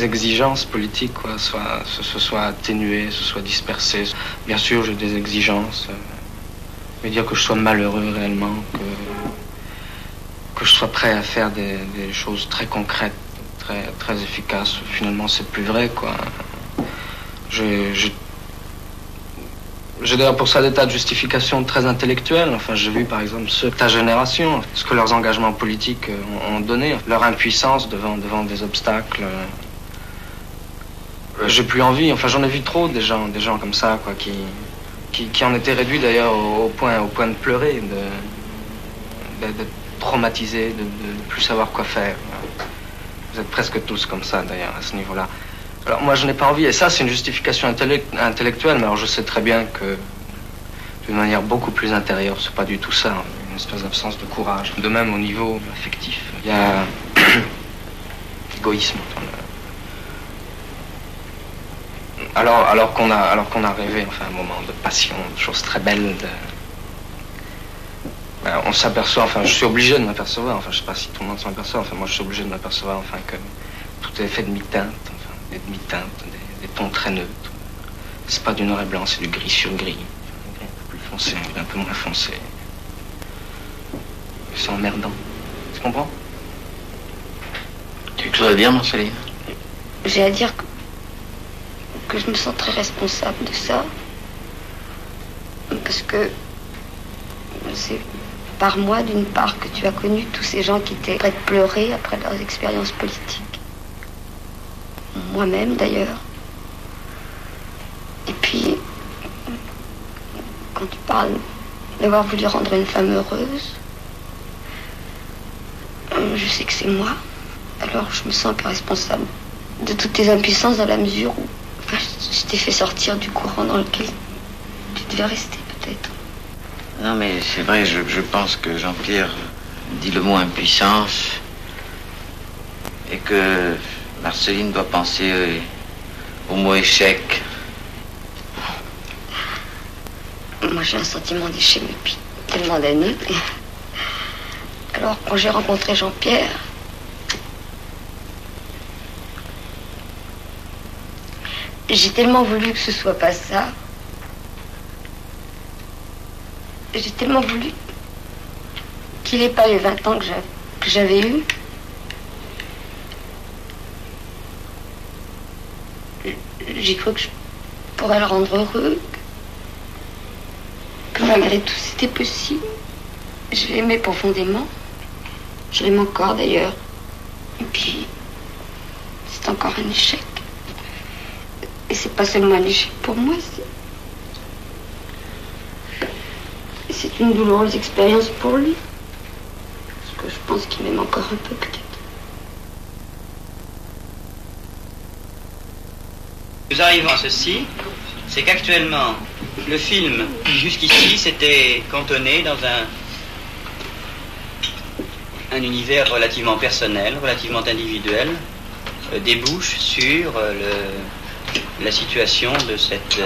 exigences politiques, quoi, se soient atténuées, se soient dispersées. Bien sûr, j'ai des exigences, mais dire que je sois malheureux réellement, que je sois prêt à faire des choses très concrètes, très efficaces, finalement c'est plus vrai, quoi. J'ai d'ailleurs pour ça des tas de justifications très intellectuelles. Enfin, j'ai vu par exemple ceux de ta génération, ce que leurs engagements politiques ont donné, leur impuissance devant des obstacles. J'ai plus envie, enfin j'en ai vu trop des gens comme ça, quoi, qui en étaient réduits d'ailleurs au point de pleurer, d'être traumatisés, de ne plus savoir quoi faire. Vous êtes presque tous comme ça d'ailleurs à ce niveau-là. Alors moi je n'ai pas envie, et ça c'est une justification intellectuelle, mais alors je sais très bien que d'une manière beaucoup plus intérieure, c'est pas du tout ça, une espèce d'absence de courage. De même au niveau affectif, il y a l'égoïsme. Alors qu'on a rêvé, enfin un moment de passion, de choses très belles, on s'aperçoit, enfin je suis obligé de m'apercevoir, enfin je sais pas si tout le monde s'en aperçoit, enfin moi je suis obligé de m'apercevoir, enfin que tout est fait de mi-teintes. Des demi-teintes, des tons très neutres. C'est pas du noir et blanc, c'est du gris sur gris. Un peu plus foncé, un peu moins foncé. C'est emmerdant. Tu comprends? Tu veux que je sois bien, Marceline? J'ai à dire que je me sens très responsable de ça. Parce que c'est par moi, d'une part, que tu as connu tous ces gens qui étaient prêts de pleurer après leurs expériences politiques. Moi-même d'ailleurs. Et puis, quand tu parles d'avoir voulu rendre une femme heureuse, je sais que c'est moi. Alors je me sens un peu responsable de toutes tes impuissances dans la mesure où je t'ai fait sortir du courant dans lequel tu devais rester peut-être. Non mais c'est vrai, je pense que Jean-Pierre dit le mot impuissance et que Marceline doit penser au mot échec. Moi, j'ai un sentiment d'échec depuis tellement d'années. Alors, quand j'ai rencontré Jean-Pierre, j'ai tellement voulu que ce soit pas ça. J'ai tellement voulu qu'il n'ait pas les 20 ans que j'avais eus. J'ai cru que je pourrais le rendre heureux, que malgré tout c'était possible. Je l'aimais profondément. Je l'aime encore d'ailleurs. Et puis, c'est encore un échec. Et c'est pas seulement un échec pour moi, c'est une douloureuse expérience pour lui. Parce que je pense qu'il m'aime encore un peu peut-être. Nous arrivons à ceci, c'est qu'actuellement, le film, jusqu'ici, s'était cantonné dans un univers relativement personnel, relativement individuel, débouche sur la situation de cet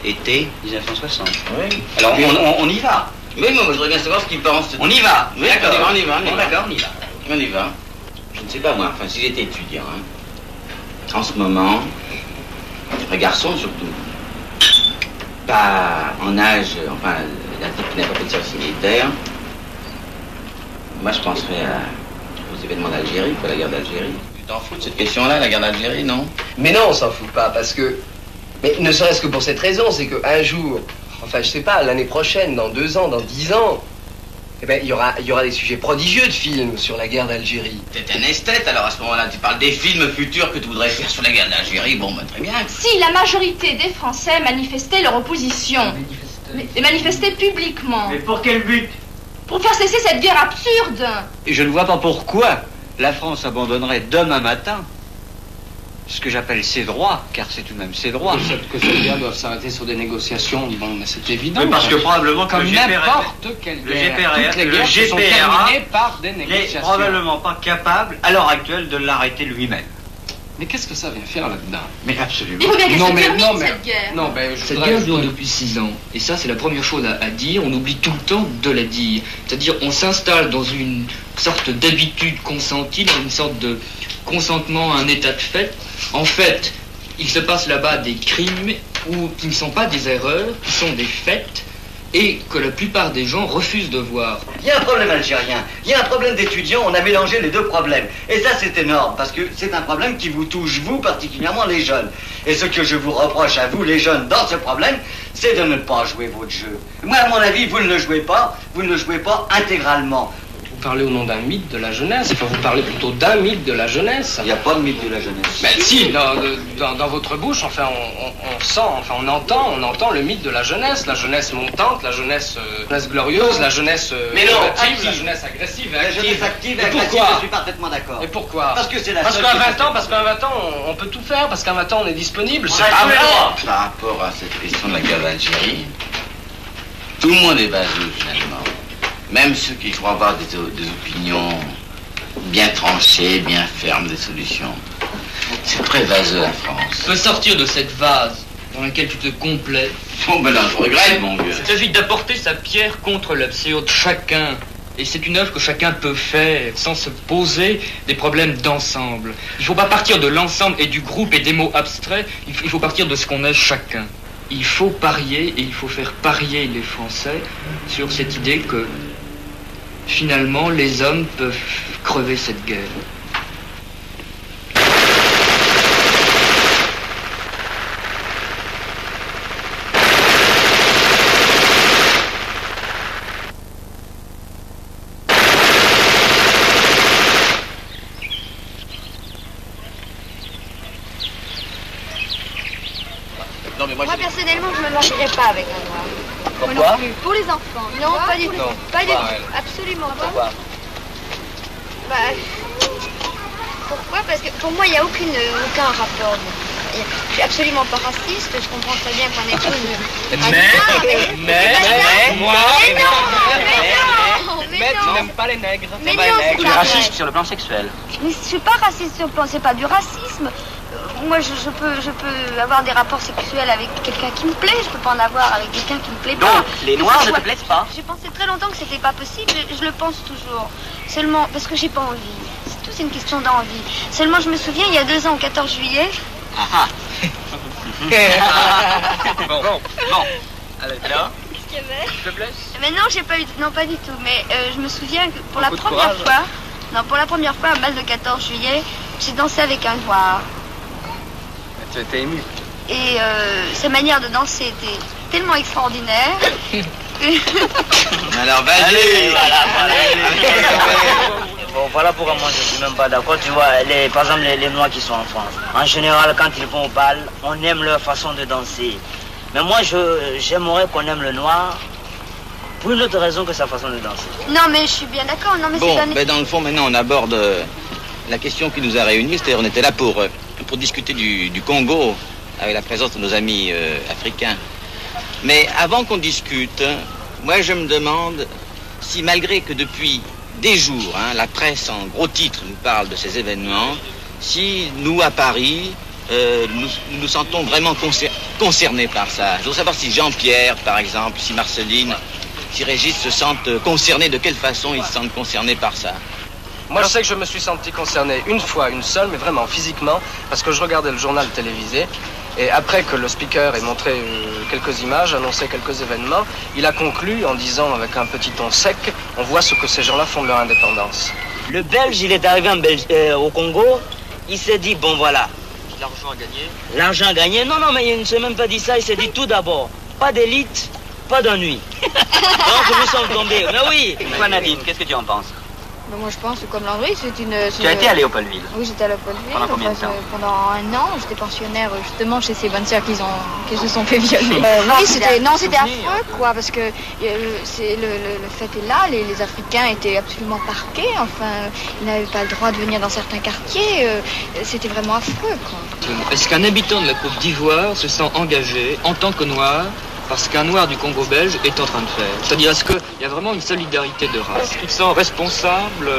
été 1960. Oui. Alors, on y va. Oui, moi, je voudrais bien savoir ce qu'ils pensent. On y va. Oui, d'accord. On y va. Bon, d'accord, on y va. On y va. Je ne sais pas moi, enfin si j'étais étudiant, hein, en ce moment, un garçon surtout, pas en âge, enfin, la type qui n'a pas fait de service militaire, moi je penserais aux événements d'Algérie, quoi, la guerre d'Algérie. Tu t'en fous de cette question-là, la guerre d'Algérie, non? Mais non, on s'en fout pas, parce que... Mais ne serait-ce que pour cette raison, c'est qu'un jour, enfin je sais pas, l'année prochaine, dans 2 ans, dans 10 ans, eh ben, il y aura des sujets prodigieux de films sur la guerre d'Algérie. T'es un esthète, alors à ce moment-là, tu parles des films futurs que tu voudrais faire sur la guerre d'Algérie, bon, bah très bien. Si la majorité des Français manifestaient leur opposition, et manifestaient publiquement. Mais pour quel but? Pour faire cesser cette guerre absurde. Et je ne vois pas pourquoi la France abandonnerait demain matin ce que j'appelle ses droits, car c'est tout de même ses droits. Que cette guerre doit s'arrêter sur des négociations, bon, mais c'est évident. Mais parce que probablement comme n'importe quelle guerre, toutes les guerres sont terminées par des négociations. N'est probablement pas capable, à l'heure actuelle, de l'arrêter lui-même. Mais qu'est-ce que ça vient faire là-dedans? Mais absolument. Il faut bien qu'elle se termine, cette guerre. Non, ben, cette guerre dure depuis 6 ans. Et ça, c'est la première chose à dire. On oublie tout le temps de la dire. C'est-à-dire, on s'installe dans une sorte d'habitude consentie, dans une sorte de consentement à un état de fait. En fait, il se passe là-bas des crimes qui ne sont pas des erreurs, qui sont des faits, et que la plupart des gens refusent de voir. Il y a un problème algérien, il y a un problème d'étudiants, on a mélangé les 2 problèmes. Et ça, c'est énorme, parce que c'est un problème qui vous touche, vous, particulièrement les jeunes. Et ce que je vous reproche à vous, les jeunes, dans ce problème, c'est de ne pas jouer votre jeu. Moi, à mon avis, vous ne le jouez pas intégralement. Vous parlez au nom d'un mythe de la jeunesse, enfin vous parlez plutôt d'un mythe de la jeunesse. Il n'y a pas de mythe de la jeunesse. Ben si, dans votre bouche, enfin on sent, enfin on entend le mythe de la jeunesse montante, la jeunesse glorieuse, la jeunesse active, la jeunesse agressive et active. La jeunesse active et et agressive, pourquoi? je suis parfaitement d'accord. Et pourquoi? Parce que c'est la Parce seule qu'à qui 20 ans, on peut tout faire, parce qu'à 20 ans on est disponible, c'est a pas tous les vrai. droits. Par rapport à cette question de la guerre d'Algérie, tout le monde est basé finalement. Même ceux qui croient avoir des opinions bien tranchées, bien fermes, des solutions. C'est très vaseux la France. Tu peux sortir de cette vase dans laquelle tu te complais. Bon, ben là, je regrette, mon vieux. Il s'agit d'apporter sa pierre contre l'absurde, chacun. Et c'est une œuvre que chacun peut faire sans se poser des problèmes d'ensemble. Il ne faut pas partir de l'ensemble et du groupe et des mots abstraits, il faut partir de ce qu'on est chacun. Il faut parier et il faut faire parier les Français sur cette idée que finalement les hommes peuvent crever cette guerre. Non, mais moi, personnellement, je me marierai pas avec un noir. Pourquoi? Moi non plus. Pour les enfants. Non, pas du tout. Non. Pas du Pourquoi, tout. elle? Absolument pas. Pourquoi? Pourquoi? Parce que pour moi, il n'y a aucun rapport. Je suis absolument pas raciste. Je comprends très bien qu'on est tous... Mais tu n'aimes pas les nègres. Mais non, c'est Tu es pas raciste vrai. sur le plan sexuel. Mais je suis pas raciste sur le plan, c'est pas du racisme. Moi, je peux avoir des rapports sexuels avec quelqu'un qui me plaît, je peux pas en avoir avec quelqu'un qui me plaît pas. Donc, les noirs ne te plaisent pas? J'ai pensé très longtemps que c'était pas possible, je le pense toujours. Seulement, parce que j'ai pas envie. C'est tout, c'est une question d'envie. Seulement, je me souviens, il y a 2 ans, au 14 juillet... Ah bon. Alors? Qu'est-ce qu'il y avait? S'il te plaît? Mais non, j'ai pas eu... Non, pas du tout. Mais je me souviens que pour la Beaucoup de première courage. fois... Non, pour la première fois, à bal de 14 juillet, j'ai dansé avec un noir. Tu étais ému. Et sa manière de danser était tellement extraordinaire. Alors, vas-y. Bon, voilà pourquoi moi je suis même pas d'accord. Tu vois, par exemple, les Noirs qui sont en France, en général, quand ils vont au bal, on aime leur façon de danser. Mais moi, j'aimerais qu'on aime le Noir pour une autre raison que sa façon de danser. Non, mais je suis bien d'accord. Non, mais Bon, c'est ben dans le fond, maintenant, on aborde la question qui nous a réunis. C'est-à-dire, on était là pour discuter du Congo, avec la présence de nos amis africains. Mais avant qu'on discute, moi, je me demande si, malgré que depuis des jours, la presse en gros titres nous parle de ces événements, si nous, à Paris, nous nous sentons vraiment concernés par ça. Je voudrais savoir si Jean-Pierre, par exemple, si Marceline, si Régis se sentent concernés, de quelle façon ils se sentent concernés par ça. Moi, je sais que je me suis senti concerné une fois, une seule, mais vraiment physiquement, parce que je regardais le journal télévisé, et après que le speaker ait montré quelques images, annoncé quelques événements, il a conclu en disant avec un petit ton sec, on voit ce que ces gens-là font de leur indépendance. Le Belge, il est arrivé au Congo, il s'est dit, bon voilà. L'argent à gagner. L'argent à gagner? Non, mais il ne s'est même pas dit ça, il s'est dit tout d'abord, pas d'élite, pas d'ennui. Donc nous sommes tombés, mais oui. Toi Nadine, qu'est-ce que tu en penses? Moi je pense que comme Landry, c'est une... Tu as été à Léopoldville? Oui, j'étais à Léopoldville. Pendant combien de temps? Pendant 1 an, j'étais pensionnaire justement chez ces bonnes sœurs qui se sont fait violer. Oui, c'était affreux quoi, parce que le fait est là, les Africains étaient absolument parqués, enfin, ils n'avaient pas le droit de venir dans certains quartiers, c'était vraiment affreux quoi. Est-ce qu'un habitant de la Côte d'Ivoire se sent engagé en tant que noir parce qu'un noir du Congo belge est en train de faire? C'est-à-dire, est-ce qu'il y a vraiment une solidarité de race? Est-ce qu'ils sont responsables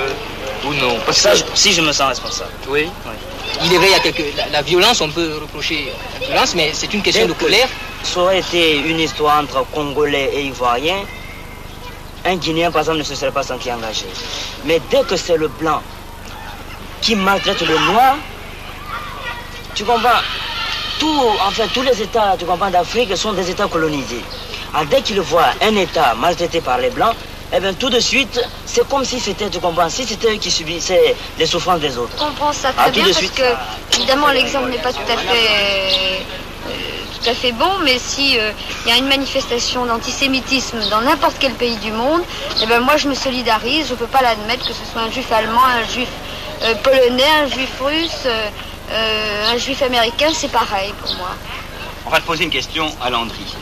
ou non? Parce ça, que... si je me sens responsable. Oui. Il est vrai, il y a la violence, on peut reprocher la violence, mais c'est une question de colère. Ça aurait été une histoire entre Congolais et Ivoiriens, un Guinéen, par exemple, ne se serait pas senti engagé. Mais dès que c'est le blanc qui maltraite le noir, tu comprends? Tous les États, tu comprends, d'Afrique sont des États colonisés. Alors, dès qu'ils voient un État maltraité par les Blancs, eh bien, tout de suite, c'est comme si c'était, tu comprends, si c'était eux qui subissaient les souffrances des autres. Je comprends ça très bien parce que, évidemment, l'exemple n'est pas tout à fait bon, mais si il y a une manifestation d'antisémitisme dans n'importe quel pays du monde, eh ben moi je me solidarise, je ne peux pas l'admettre que ce soit un juif allemand, un juif polonais, un juif russe, un juif américain, c'est pareil pour moi. On va te poser une question à Landry.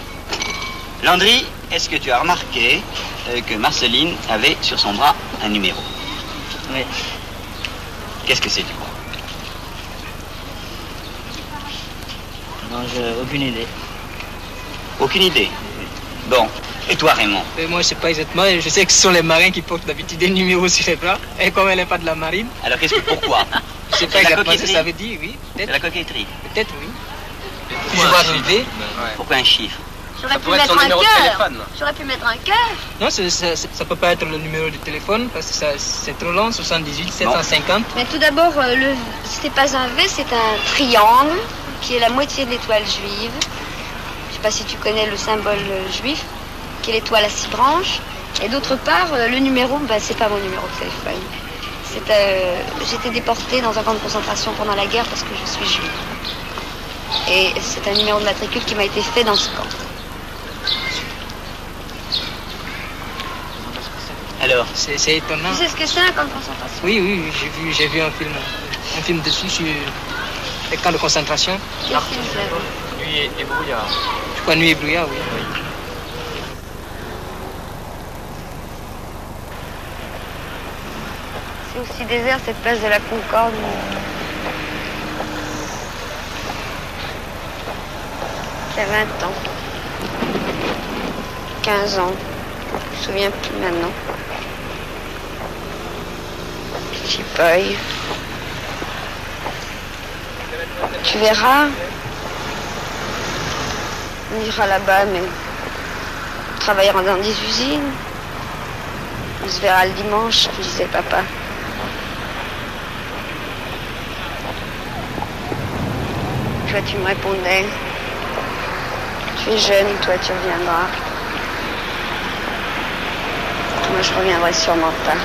Landry, est-ce que tu as remarqué que Marceline avait sur son bras un numéro? Oui. Qu'est-ce que c'est, tu crois? Non, j'ai aucune idée. Aucune idée? Bon. Et toi, Raymond? Moi, je sais pas exactement. Je sais que ce sont les marins qui portent d'habitude des numéros sur les bras. Et comme elle n'est pas de la marine... Alors, pourquoi? Je sais pas exactement ce que ça veut dire, oui. C'est la coquetterie? Peut-être, oui. Je vois une idée. Pourquoi un chiffre? J'aurais pu mettre un cœur. J'aurais pu mettre un cœur. Non, ça peut pas être le numéro de téléphone parce que c'est trop long, 78 750. Mais tout d'abord, c'est pas un V, c'est un triangle qui est la moitié de l'étoile juive. Je sais pas si tu connais le symbole juif, qui est l'étoile à 6 branches. Et d'autre part, le numéro, c'est pas mon numéro de téléphone. J'étais déportée dans un camp de concentration pendant la guerre parce que je suis juive. Et c'est un numéro de matricule qui m'a été fait dans ce camp. Alors, c'est étonnant. Tu sais ce que c'est un camp de concentration? Oui, j'ai vu un film dessus sur les camps de concentration. Quel film c'est? Nuit et brouillard. Je crois Nuit et brouillard, oui. C'est aussi désert cette place de la Concorde. Il y a 20 ans. 15 ans. Je me souviens plus maintenant. Petit boy. Tu verras. On ira là-bas, mais on travaillera dans des usines. On se verra le dimanche, me disait papa. Toi, tu me répondais. Tu es jeune, toi, tu reviendras. Moi, je reviendrai sûrement pas.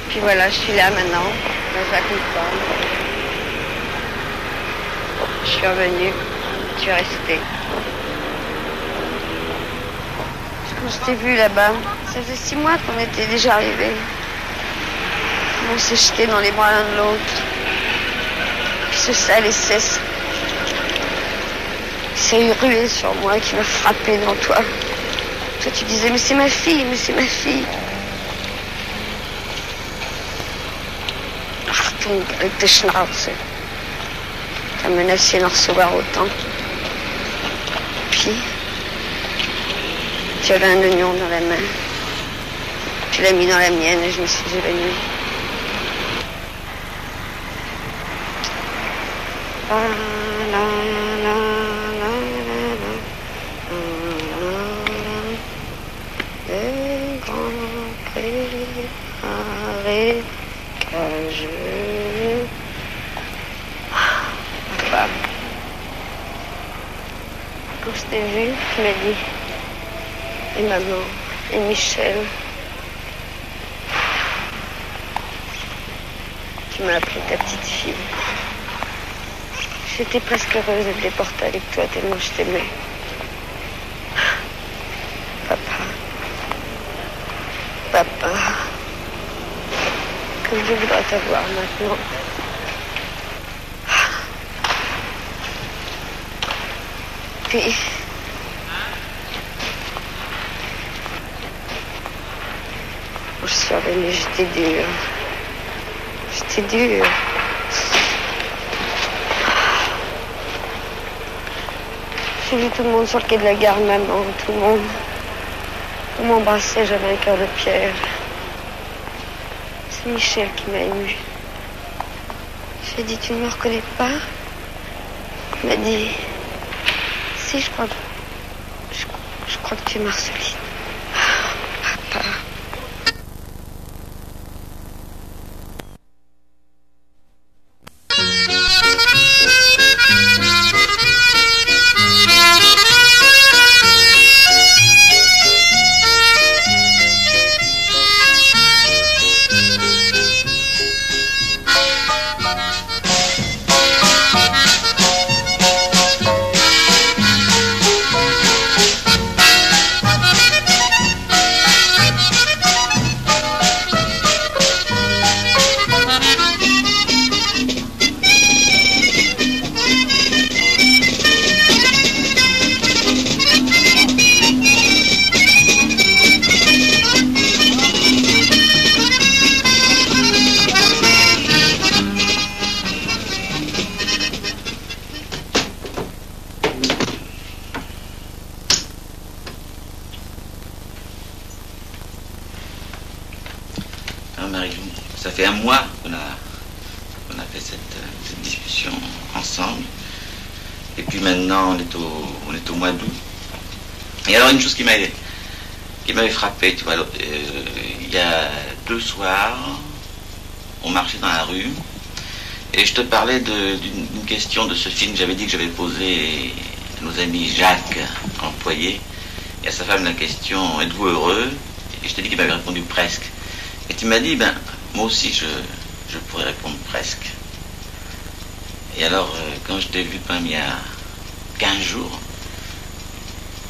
Puis voilà, je suis là maintenant, dans la Concorde. Je suis revenue, je suis restée. Quand je t'ai vu là-bas, ça faisait 6 mois qu'on était déjà arrivés. On s'est jetés dans les bras l'un de l'autre. Puis ce salissait, il s'est rué sur moi, qui m'a frappé devant toi. Toi, tu disais, mais c'est ma fille, mais c'est ma fille. Achtung, avec tes Schnauze. Ça menaçait d'en recevoir autant. Puis, j'avais un oignon dans la main. Je l'ai mis dans la mienne et je me suis évanouie. Des grands préparés cageux. Papa. Quand je t'ai vu, tu m'as dit, et maman, et Michel. Tu m'as appelé ta petite fille. J'étais presque heureuse de te déporter avec toi tellement je t'aimais. Papa. Papa. Comme je voudrais t'avoir maintenant. Puis... quand je suis revenue, j'étais dure. J'étais dure. J'ai vu tout le monde sur le quai de la gare, maman, tout le monde. On m'embrassait, j'avais un cœur de pierre. C'est Michel qui m'a émue. J'ai dit, tu ne me reconnais pas? Il m'a dit, si, je crois que tu es Marceline. Papa. Ça fait un mois qu'on a fait cette discussion ensemble. Et puis maintenant, on est au mois d'août. Et alors, une chose qui m'avait frappé, tu vois, il y a 2 soirs, on marchait dans la rue, et je te parlais d'une question de ce film que j'avais dit que j'avais posé à nos amis Jacques, employé, et à sa femme la question, êtes-vous heureux? Et je t'ai dit qu'il m'avait répondu presque. Et tu m'as dit, ben, moi aussi je pourrais répondre presque. Et alors, quand je t'ai vu quand même il y a 15 jours,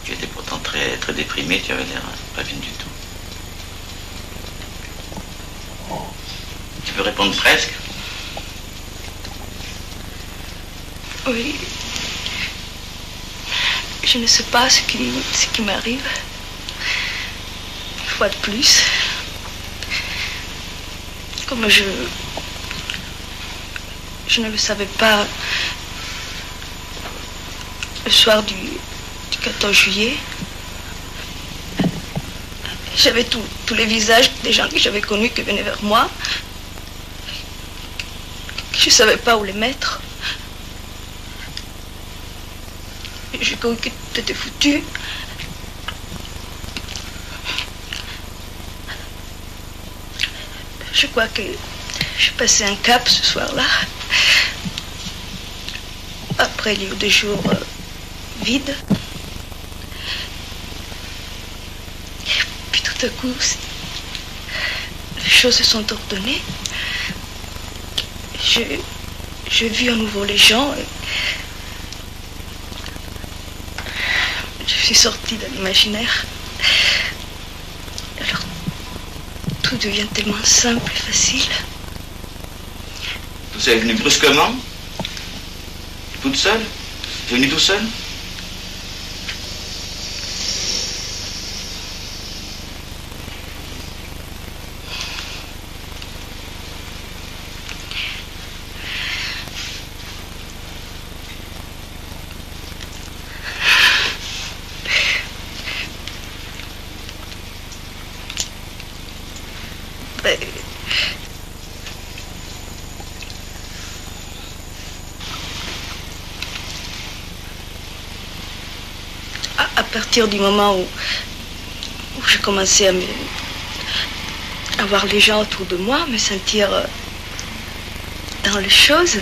tu étais pourtant très, très déprimé, tu avais l'air pas bien du tout. Tu peux répondre presque? Oui. Je ne sais pas ce qui m'arrive. Une fois de plus. Comme je ne le savais pas le soir du 14 juillet, j'avais tous les visages des gens que j'avais connus qui venaient vers moi. Je ne savais pas où les mettre. J'ai cru que tout était foutu. Je crois que j'ai passé un cap ce soir-là. Après il y a eu des jours vides. Puis tout à coup, les choses se sont ordonnées. J'ai vu à nouveau les gens. Je suis sortie de l'imaginaire. Alors, tout devient tellement simple et facile. Tout ça est venu brusquement? Toute seule? C'est venu tout seul? partir du moment où j'ai commencé à voir les gens autour de moi, me sentir dans les choses,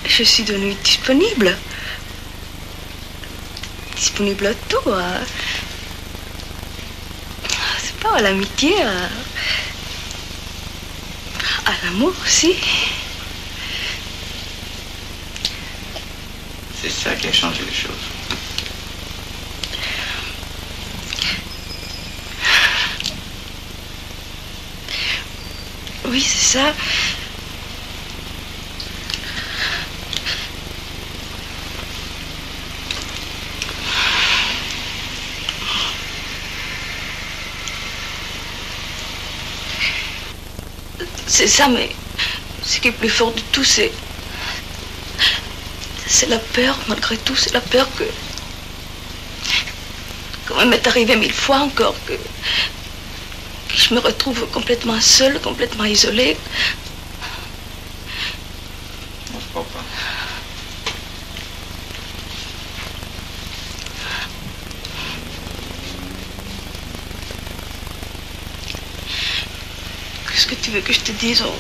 je suis devenue disponible. Disponible à tout. C'est pas à l'amitié, à l'amour aussi. C'est ça qui a changé les choses. Oui, c'est ça. C'est ça, mais ce qui est plus fort de tout, c'est la peur, malgré tout. C'est la peur que... Comme il m'est arrivé 1000 fois encore, que je me retrouve complètement seule, complètement isolée. On se croit pas. Qu'est-ce que tu veux que je te dise? On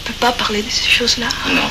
peut pas parler de ces choses-là. Non.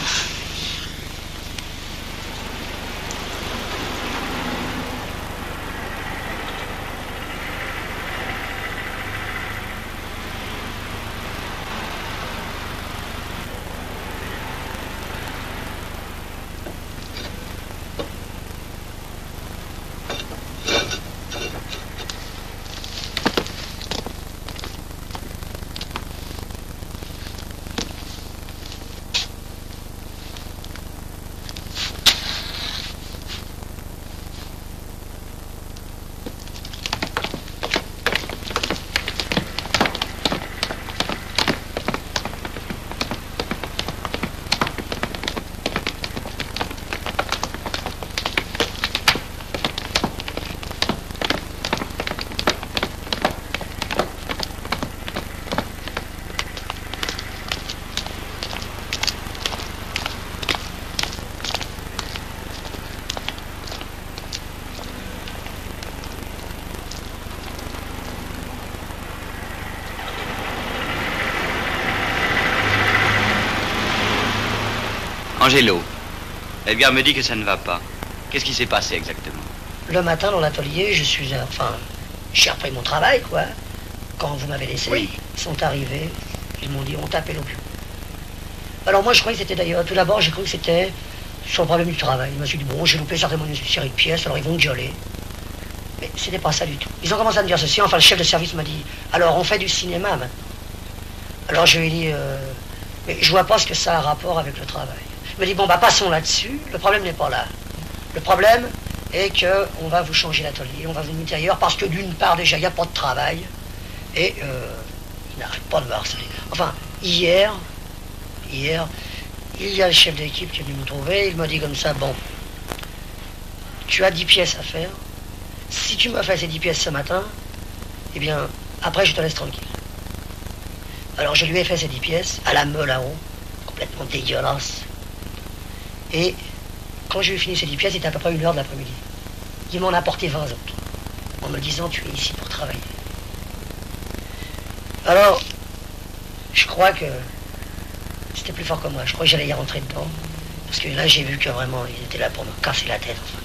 Angelo, Edgar me dit que ça ne va pas. Qu'est-ce qui s'est passé exactement? Le matin, dans l'atelier, j'ai repris mon travail, quoi. Quand vous m'avez laissé, oui. Ils sont arrivés, ils m'ont dit, on t'appelle au bureau. Alors moi, je croyais que c'était d'ailleurs, tout d'abord, j'ai cru que c'était sur le problème du travail. Je me suis dit, bon, j'ai loupé certainement une série de pièces, alors ils vont me gueuler. Mais c'était pas ça du tout. Ils ont commencé à me dire ceci, enfin, le chef de service m'a dit, alors, on fait du cinéma, maintenant. Alors, je lui ai dit, mais je vois pas ce que ça a à rapport avec le travail. Il m'a dit, bon, bah, passons là-dessus, le problème n'est pas là. Le problème est qu'on va vous changer l'atelier, on va vous mettre ailleurs, parce que d'une part, déjà, il n'y a pas de travail, et il n'arrête pas de me harceler. Enfin, hier, il y a le chef d'équipe qui est venu me trouver, il m'a dit comme ça, bon, tu as 10 pièces à faire, si tu me fais ces 10 pièces ce matin, eh bien, après, je te laisse tranquille. Alors, je lui ai fait ces 10 pièces, à la meule là-haut, complètement dégueulasse. Et quand j'ai eu fini ces 10 pièces, c'était à peu près 1h de l'après-midi. Il m'en a apporté 20 autres, en me disant, tu es ici pour travailler. Alors, je crois que c'était plus fort que moi. Je crois que j'allais y rentrer dedans. Parce que là, j'ai vu que vraiment, il était là pour me casser la tête, enfin.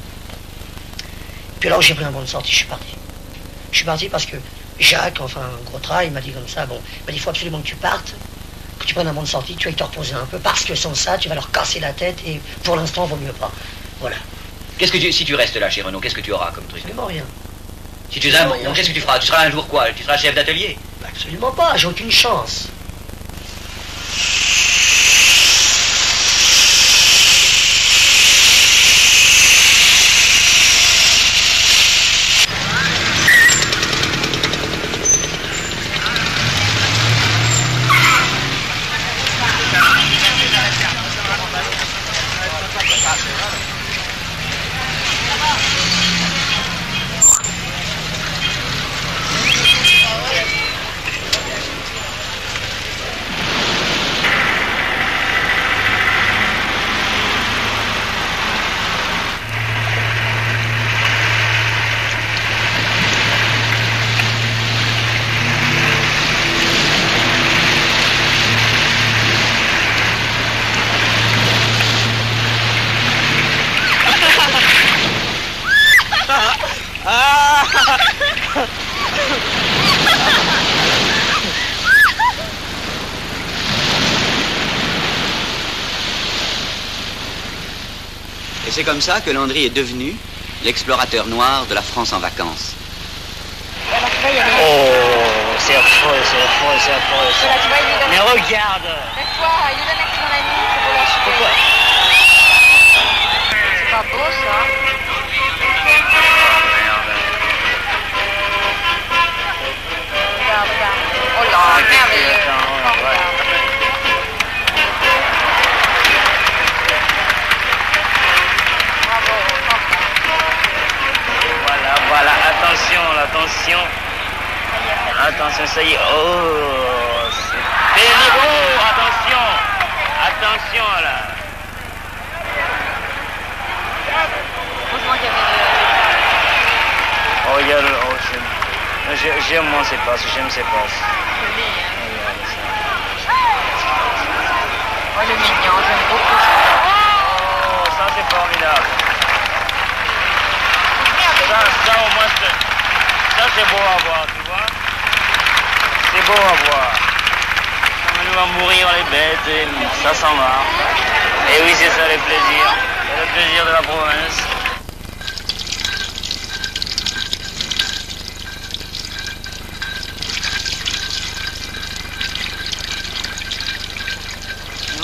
Puis alors, j'ai pris un bon de sortie, je suis parti. Je suis parti parce que Jacques, enfin, gros travail, il m'a dit comme ça, bon, il m'a dit, il faut absolument que tu partes, que tu prennes un bon de sortie, tu ailles te reposer un peu, parce que sans ça, tu vas leur casser la tête, et pour l'instant, vaut mieux pas. Voilà. Qu'est-ce que si tu restes là chez Renault, qu'est-ce que tu auras comme truc? Absolument rien. Si tu es un bon, qu'est-ce que tu feras? Tu seras un jour quoi? Tu seras chef d'atelier? Absolument pas, j'ai aucune chance. c'est comme ça que Landry est devenu l'explorateur noir de la France en vacances. Oh, c'est affreux, c'est affreux, c'est affreux. Voilà, tu vois, il lui donne... Mais regarde. Laisse-toi, il lui donne un petit dans la nuit, c'est pour l'acheter. Pourquoi? C'est pas beau, ça. Regarde, regarde. Oh là, merveilleux. Voilà, voilà, attention, attention. Attention, ça y est. Oh, c'est pénible. Attention. Attention, là. Heureusement qu'il y avait Oh, il y a le... Oh, j'aime moi ces passes, j'aime ces passes. Oh, le mignon, j'aime beaucoup ça. Oh, ça c'est formidable. Ça au moins, ça c'est beau à voir, tu vois. C'est beau à voir. On va mourir les bêtes et ça s'en va. Et oui, c'est ça le plaisir. C'est le plaisir de la province.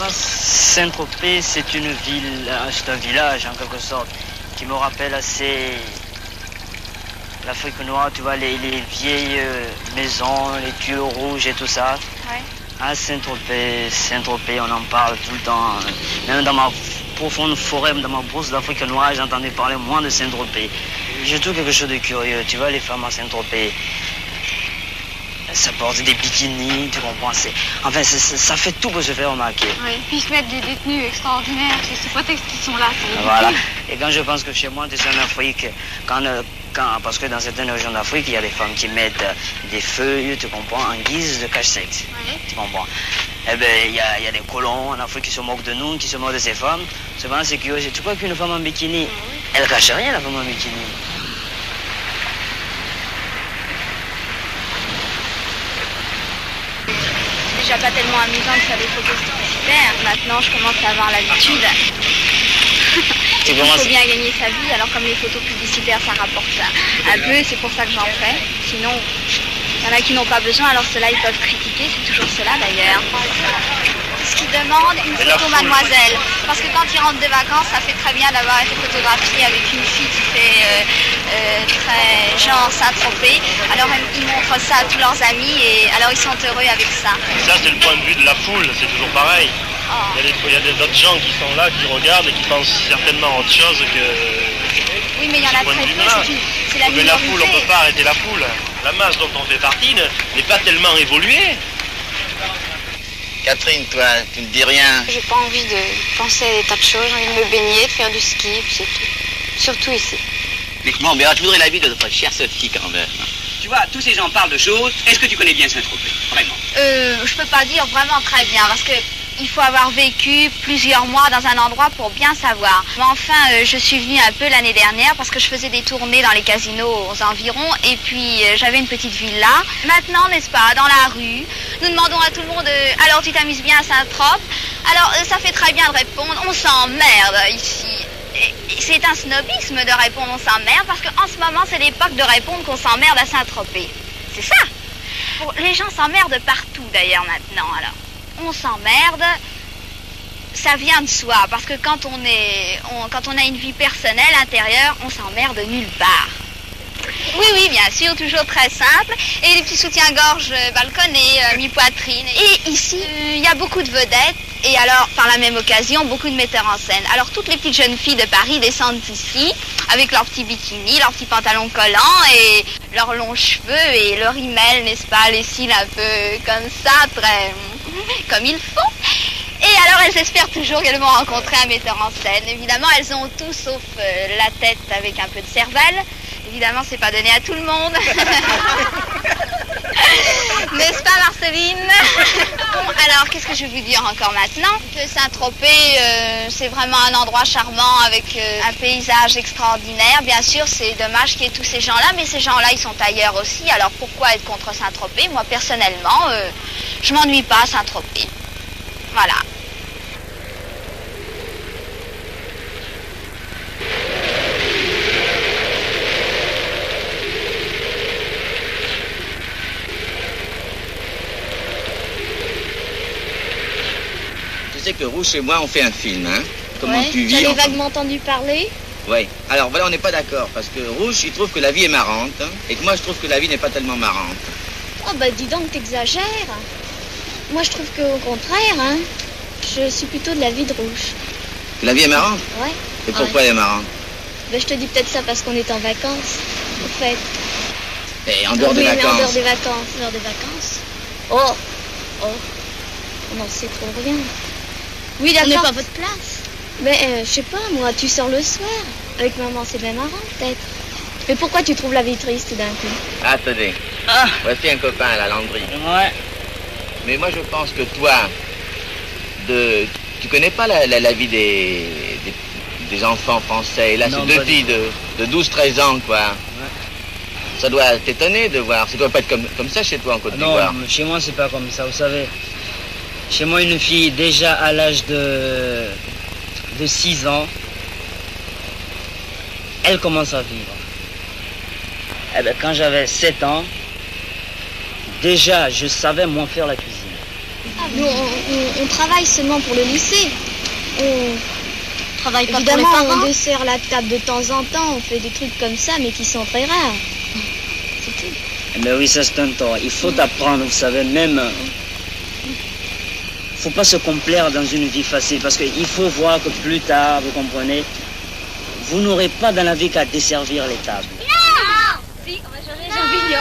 Saint-Tropez, c'est une ville, c'est un village en quelque sorte, qui me rappelle assez l'Afrique noire, tu vois, les vieilles maisons, les tuyaux rouges et tout ça. Ouais. Ah, Saint-Tropez, on en parle tout le temps. Même dans ma profonde forêt, dans ma brousse d'Afrique noire, j'entendais parler moins de Saint-Tropez. J'ai trouvé quelque chose de curieux, tu vois, les femmes à Saint-Tropez. Ça porte des bikinis, tu comprends, enfin, ça fait tout pour se faire remarquer. Oui, puis ils se mettent des détenus extraordinaires, c'est ces prétextes qui sont là. Voilà, et quand je pense que chez moi, tu sais, en Afrique, parce que dans certaines régions d'Afrique, il y a des femmes qui mettent des feuilles, tu comprends, en guise de cache-sexe. Oui. Tu comprends. Eh bien, il y a des colons en Afrique qui se moquent de nous, qui se moquent de ces femmes. Souvent, c'est curieux. Tu crois qu'une femme en bikini, elle cache rien, la femme en bikini. Déjà pas tellement amusant de faire des photos publicitaires. Maintenant, je commence à avoir l'habitude. Il faut bien gagner sa vie, alors comme les photos publicitaires, ça rapporte un peu, c'est pour ça que j'en fais. Sinon, il y en a qui n'ont pas besoin, alors ceux-là, ils peuvent critiquer, c'est toujours cela d'ailleurs. Ce qu'ils demandent, une photo mademoiselle. Parce que quand ils rentrent de vacances, ça fait très bien d'avoir été photographié avec une fille qui fait très genre Saint-Tropez. Alors ils montrent ça à tous leurs amis et alors ils sont heureux avec ça. Ça c'est le point de vue de la foule, c'est toujours pareil. Oh. Il y a d'autres gens qui sont là, qui regardent et qui pensent certainement à autre chose que... Oui, mais il y en a très peu, c'est la minorité. Mais la foule, on ne peut pas arrêter la foule. La masse dont on fait partie n'est pas tellement évoluée. Catherine, toi, tu ne dis rien. J'ai pas envie de penser à des tas de choses, j'ai envie de me baigner, de faire du ski, puis c'est tout. Surtout ici. Mais comment, mais je voudrais l'avis de notre chère Sophie quand même. Tu vois, tous ces gens parlent de choses. Est-ce que tu connais bien Saint-Tropez, vraiment? Je peux pas dire vraiment très bien, parce que il faut avoir vécu plusieurs mois dans un endroit pour bien savoir. Mais enfin, je suis venue un peu l'année dernière parce que je faisais des tournées dans les casinos aux environs et puis j'avais une petite villa. Maintenant, n'est-ce pas, dans la rue, nous demandons à tout le monde alors tu t'amuses bien à Saint-Tropez? Alors ça fait très bien de répondre, on s'emmerde ici. C'est un snobisme de répondre on s'emmerde parce qu'en ce moment c'est l'époque de répondre qu'on s'emmerde à Saint-Tropez. C'est ça. Les gens s'emmerdent partout d'ailleurs maintenant alors. On s'emmerde, ça vient de soi, parce que quand on a une vie personnelle intérieure, on s'emmerde nulle part. Oui, bien sûr, toujours très simple. Et des petits soutiens-gorge balconnés, mi-poitrine. Et ici, il y a beaucoup de vedettes, et alors, par la même occasion, beaucoup de metteurs en scène. Alors, toutes les petites jeunes filles de Paris descendent ici, avec leurs petits bikinis, leurs petits pantalons collants, et leurs longs cheveux, et leur email, n'est-ce pas, les cils un peu comme ça, très... comme ils font. Et alors elles espèrent toujours qu'elles vont rencontrer un metteur en scène. Évidemment, elles ont tout sauf la tête avec un peu de cervelle. Évidemment, c'est pas donné à tout le monde. N'est-ce pas, Marceline? Bon, alors, qu'est-ce que je vais vous dire encore maintenant? Que Saint-Tropez, c'est vraiment un endroit charmant avec un paysage extraordinaire. Bien sûr, c'est dommage qu'il y ait tous ces gens-là, mais ces gens-là, ils sont ailleurs aussi. Alors, pourquoi être contre Saint-Tropez? Moi, personnellement, je m'ennuie pas à Saint-Tropez. Voilà. sais que Rouge et moi, on fait un film, hein. Comment Ouais, tu vis j'en ai en- vaguement entendu parler. Oui. Alors voilà, on n'est pas d'accord, parce que Rouge, il trouve que la vie est marrante, hein, et que moi, je trouve que la vie n'est pas tellement marrante. Oh bah dis donc, t'exagères. Moi je trouve qu'au contraire, hein, je suis plutôt de l'avis de Rouge. La vie est marrante? Ouais. Et pourquoi elle est marrante? Ben, je te dis peut-être ça parce qu'on est en vacances, en fait. Et en dehors des Oui, mais en dehors vacances. des vacances. En dehors des vacances. Oh, oh, on n'en sait trop rien. Oui, d'accord. On n'est pas à votre place. Mais je sais pas, moi, tu sors le soir. Avec maman, c'est bien marrant, peut-être. Mais pourquoi tu trouves la vie triste tout d'un coup? Attendez. Voici un copain à la landry. Ouais. Mais moi, je pense que toi, tu connais pas la vie des enfants français. Et là, Non, c'est deux pas du filles de 12-13 ans, quoi. Ça doit t'étonner de voir. Ça doit pas être comme ça chez toi en Côte d'Ivoire. Non, chez moi, c'est pas comme ça, vous savez. Chez moi, une fille, déjà à l'âge de 6 ans, elle commence à vivre. Eh ben, quand j'avais 7 ans, déjà, je savais moins faire la cuisine. Nous, on travaille seulement pour le lycée. On travaille pas pour évidemment, les parents. on dessert la table de temps en temps, on fait des trucs comme ça, mais qui sont très rares. C'est tout. Mais oui, ça c'est un tort. Il faut apprendre, vous savez, même... faut pas se complaire dans une vie facile, parce qu'il faut voir que plus tard, vous comprenez, vous n'aurez pas dans la vie qu'à desservir les tables. Si, on va changer les champignons.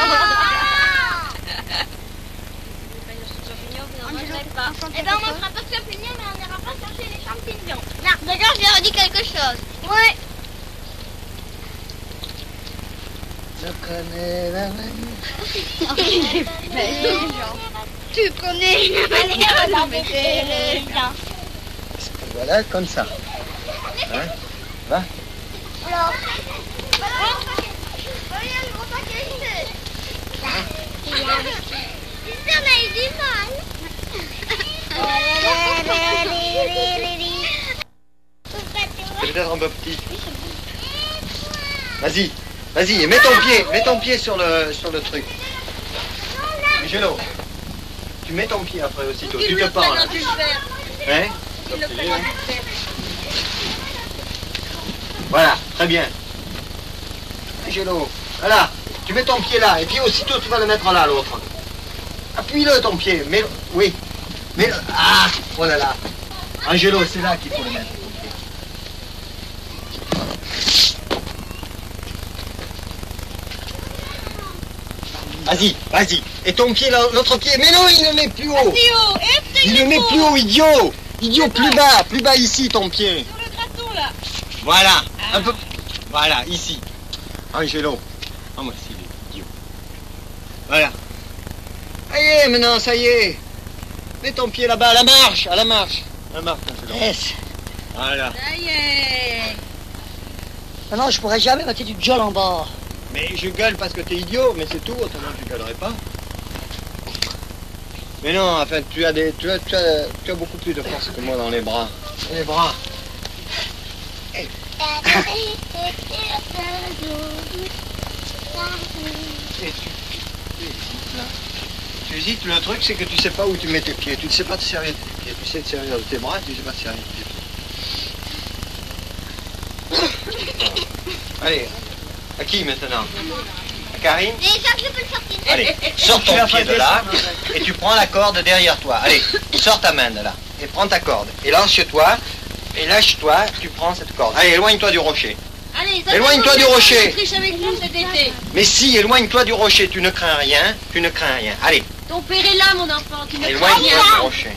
On mangerait pas. Eh ben, on mangera pas de champignons, mais on n'ira pas chercher les champignons. Non, d'ailleurs, je leur ai dit quelque chose. Ouais. Je connais la Tu connais la manière d'embêter les gens. Voilà, comme ça. Hein? Va. Alors, regarde le gros paquet. On a eu du mal. C'est peut-être un peu petit. Vas-y, vas-y, mets ton pied sur le truc. Angelo, tu mets ton pied après aussitôt, tu te parles. Hein? Voilà, très bien. Angelo, voilà, tu mets ton pied là, et puis aussitôt tu vas le mettre là, l'autre. Appuie-le ton pied, mais oui. Mais ah, oh là là. Angelo, c'est là qu'il faut le mettre. Vas-y, vas-y. Et ton pied, l'autre pied. Mais non, il le met plus haut. Il le met plus haut, idiot. Idiot, plus bas ici, ton pied. Sur le gratton, là. Voilà, un peu. Voilà, ici. Angelo. Ah, moi, c'est idiot. Voilà. Ça y est, maintenant, ça y est. Mets ton pied là-bas, à la marche, à la marche. À la marche, Angelo. Yes. Voilà. Ça y est. Non, je pourrais jamais mettre du gueule en bas. Mais je gueule parce que t'es idiot, mais c'est tout, autrement tu gueulerais pas. Mais non, enfin, tu as beaucoup plus de force que moi dans les bras. Dans les bras. Hey. Tu hésites, le truc c'est que tu sais pas où tu mets tes pieds, tu ne sais pas te servir de tes pieds, tu sais te servir de tes bras, tu ne sais pas te servir de tes pieds. Allez, à qui maintenant? À Karine? Déjà que je peux le sortir. Allez, sors ton pied de là et tu prends la corde derrière toi. Allez, sors ta main de là et prends ta corde. Et lance-toi et lâche-toi, tu prends cette corde. Allez, éloigne-toi du rocher. Allez, ça Éloigne-toi du rocher. triche avec nous cet été. Mais si, éloigne-toi du rocher, tu ne crains rien, tu ne crains rien. Allez, Ton père est là, mon enfant, tu ne crains éloigne-toi rien. du rocher.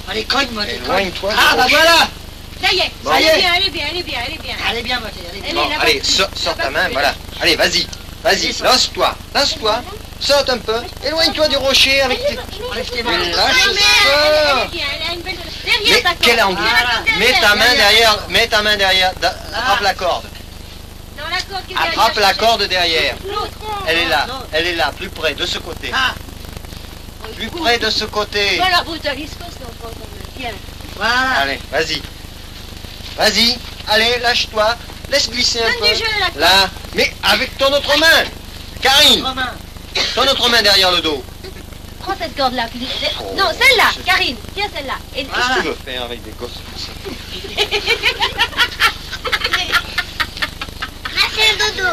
Allez, cogne-moi. Éloigne-toi du Ah, bah rocher. voilà. Ça y est, Bon. elle est bien, elle est bien, elle est bien, elle est bien. Allez bien, Mathieu, allez bien. Elle Bon, est là-bas. allez, sors ta main, voilà. Allez, vas-y, lance-toi, saute un peu, éloigne-toi du rocher avec tes... Enlève tes Mais mains. lâche Elle ça. est bien, elle a une belle... Mais Derrière ta quel corde. angle? Derrière. Mets ta main derrière, attrape la corde. Dans la corde qui est derrière. Attrape la corde derrière. L'autre. Elle est là, plus près, de ce côté. Plus près de ce côté. Voilà, brutalisco, c'est encore comme bien. Voilà. Allez, vas-y. Vas-y, allez, lâche-toi. Laisse glisser un Donne peu. du jeu, la corde. Là, mais avec ton autre main. Karine, Romain. ton autre main derrière le dos. prends cette corde-là. Non, celle-là, Karine, tiens celle-là. Et... Qu'est-ce que tu veux faire avec des gosses comme ça? Là, c'est le dodo.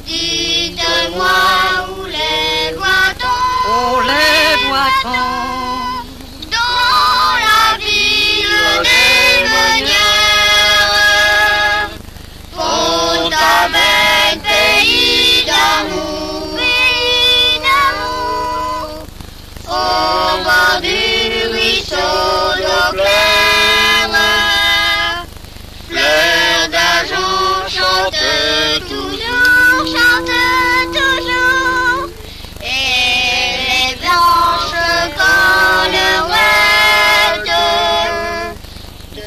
Dites-moi où les voit-on? Où les voit-on? Dans la ville des meunières, Fontaine, pays d'amour, au bord du ruisseau d'eau claire, fleur d'un jour chante toujours, et les blanches collerettes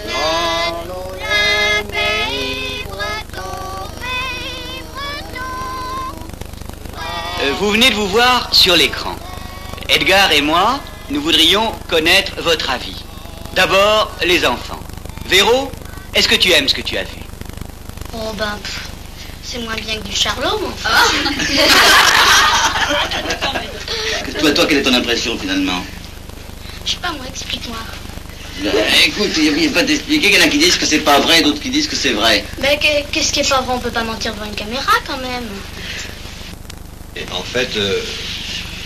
dans le pays breton. Vous venez de vous voir sur l'écran. Edgar et moi, nous voudrions connaître votre avis. D'abord, les enfants. Véro, est-ce que tu aimes ce que tu as vu? Oh ben, c'est moins bien que du Charlot, mon Ah. frère. Toi, quelle est ton impression finalement? Je sais pas, moi, explique-moi. Écoute, il n'y a pas d'expliquer. Il y en a qui disent que c'est pas vrai, d'autres qui disent que c'est vrai. Ben, qu'est-ce qui est pas vrai? On peut pas mentir devant une caméra, quand même. Et en fait,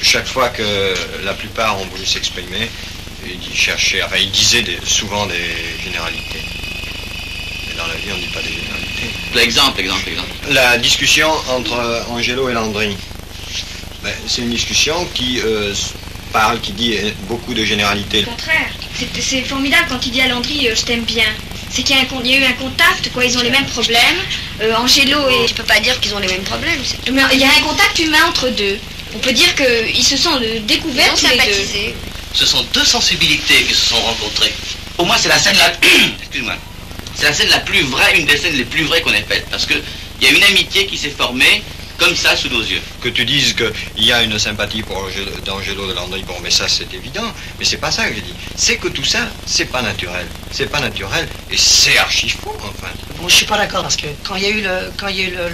chaque fois que la plupart ont voulu s'exprimer, ils disaient souvent des généralités. Mais dans la vie, on ne dit pas des généralités. Exemple. La discussion entre Angelo et Landry. Ben, c'est une discussion qui qui dit beaucoup de généralités. Au contraire, c'est formidable quand il dit à Landry je t'aime bien. C'est qu'il y a eu un contact, quoi, ils ont les mêmes problèmes. Angelo et... Je peux pas dire qu'ils ont les mêmes problèmes. Mais il y a un contact humain entre deux. On peut dire qu'ils se sont découverts tous les deux. Ce sont deux sensibilités qui se sont rencontrées. Pour moi, c'est la scène excuse-moi. C'est la scène la plus vraie, une des scènes les plus vraies qu'on ait faites. Parce qu'il y a une amitié qui s'est formée comme ça sous nos yeux. Que tu dises qu'il y a une sympathie pour d'Angelo de Landry, bon, mais ça c'est évident. Mais c'est pas ça que j'ai dit. C'est que tout ça, c'est pas naturel. C'est pas naturel et c'est archi faux, enfin. Bon, je suis pas d'accord parce que quand il y a eu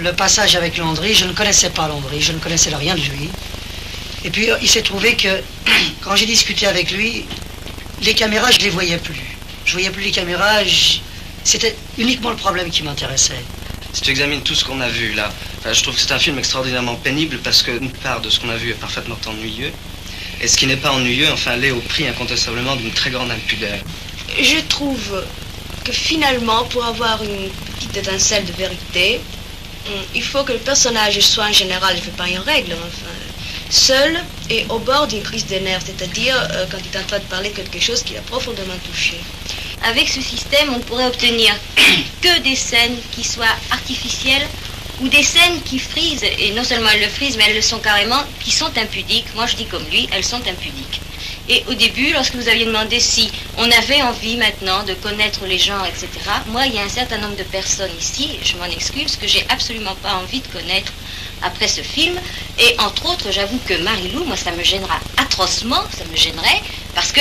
le passage avec Landry, je ne connaissais pas Landry, je ne connaissais rien de lui. Et puis il s'est trouvé que quand j'ai discuté avec lui, les caméras, je les voyais plus. Je voyais plus les caméras, c'était uniquement le problème qui m'intéressait. Si tu examines tout ce qu'on a vu là, je trouve que c'est un film extraordinairement pénible parce qu'une part de ce qu'on a vu est parfaitement ennuyeux. Et ce qui n'est pas ennuyeux, l'est au prix incontestablement d'une très grande impudeur. Je trouve que finalement, pour avoir une petite étincelle de vérité, il faut que le personnage soit en général, je ne fais pas une règle, seul et au bord d'une crise de nerfs, c'est-à-dire quand il est en train de parler de quelque chose qui l'a profondément touché. Avec ce système, on pourrait obtenir que des scènes qui soient artificielles ou des scènes qui frisent, et non seulement elles le frisent, mais elles le sont carrément, qui sont impudiques. Moi, je dis comme lui, elles sont impudiques. Et au début, lorsque vous aviez demandé si on avait envie maintenant de connaître les gens, etc., moi, il y a un certain nombre de personnes ici, je m'en excuse, que j'ai absolument pas envie de connaître après ce film. Et entre autres, j'avoue que Marie-Lou, moi, ça me gênera atrocement, ça me gênerait, parce que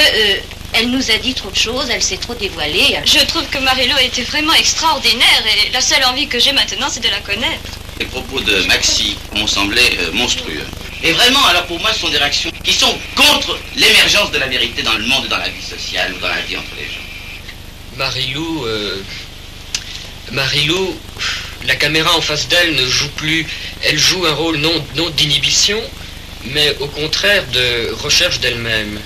elle nous a dit trop de choses, elle s'est trop dévoilée. Je trouve que Marie-Lou était vraiment extraordinaire et la seule envie que j'ai maintenant, c'est de la connaître. Les propos de Maxi m'ont semblé monstrueux. Et vraiment, alors pour moi, ce sont des réactions qui sont contre l'émergence de la vérité dans le monde et dans la vie sociale ou dans la vie entre les gens. Marie-Lou, la caméra en face d'elle ne joue plus. Elle joue un rôle non d'inhibition, mais au contraire de recherche d'elle-même.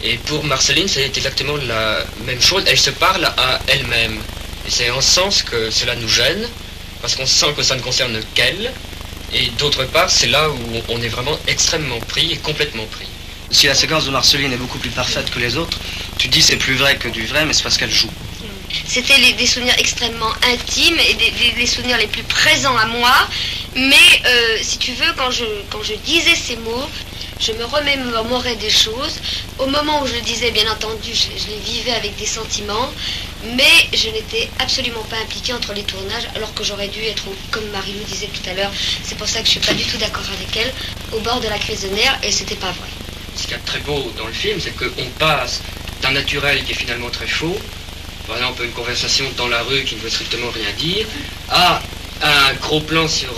Et pour Marceline, c'est exactement la même chose. Elle se parle à elle-même. Et c'est en ce sens que cela nous gêne, parce qu'on sent que ça ne concerne qu'elle. Et d'autre part, c'est là où on est vraiment extrêmement pris et complètement pris. Si la séquence de Marceline est beaucoup plus parfaite que les autres, tu dis c'est plus vrai que du vrai, mais c'est parce qu'elle joue. C'était des souvenirs extrêmement intimes et des souvenirs les plus présents à moi. Mais si tu veux, quand je disais ces mots, je me remémorais des choses. Au moment où je le disais, bien entendu, je les vivais avec des sentiments, mais je n'étais absolument pas impliquée entre les tournages, alors que j'aurais dû être, comme Marie-Lou disait tout à l'heure, c'est pour ça que je ne suis pas du tout d'accord avec elle, au bord de la crise de nerfs, et c'était pas vrai. Ce qu'il y a de très beau dans le film, c'est qu'on passe d'un naturel qui est finalement très faux, par exemple une conversation dans la rue qui ne veut strictement rien dire, à un gros plan sur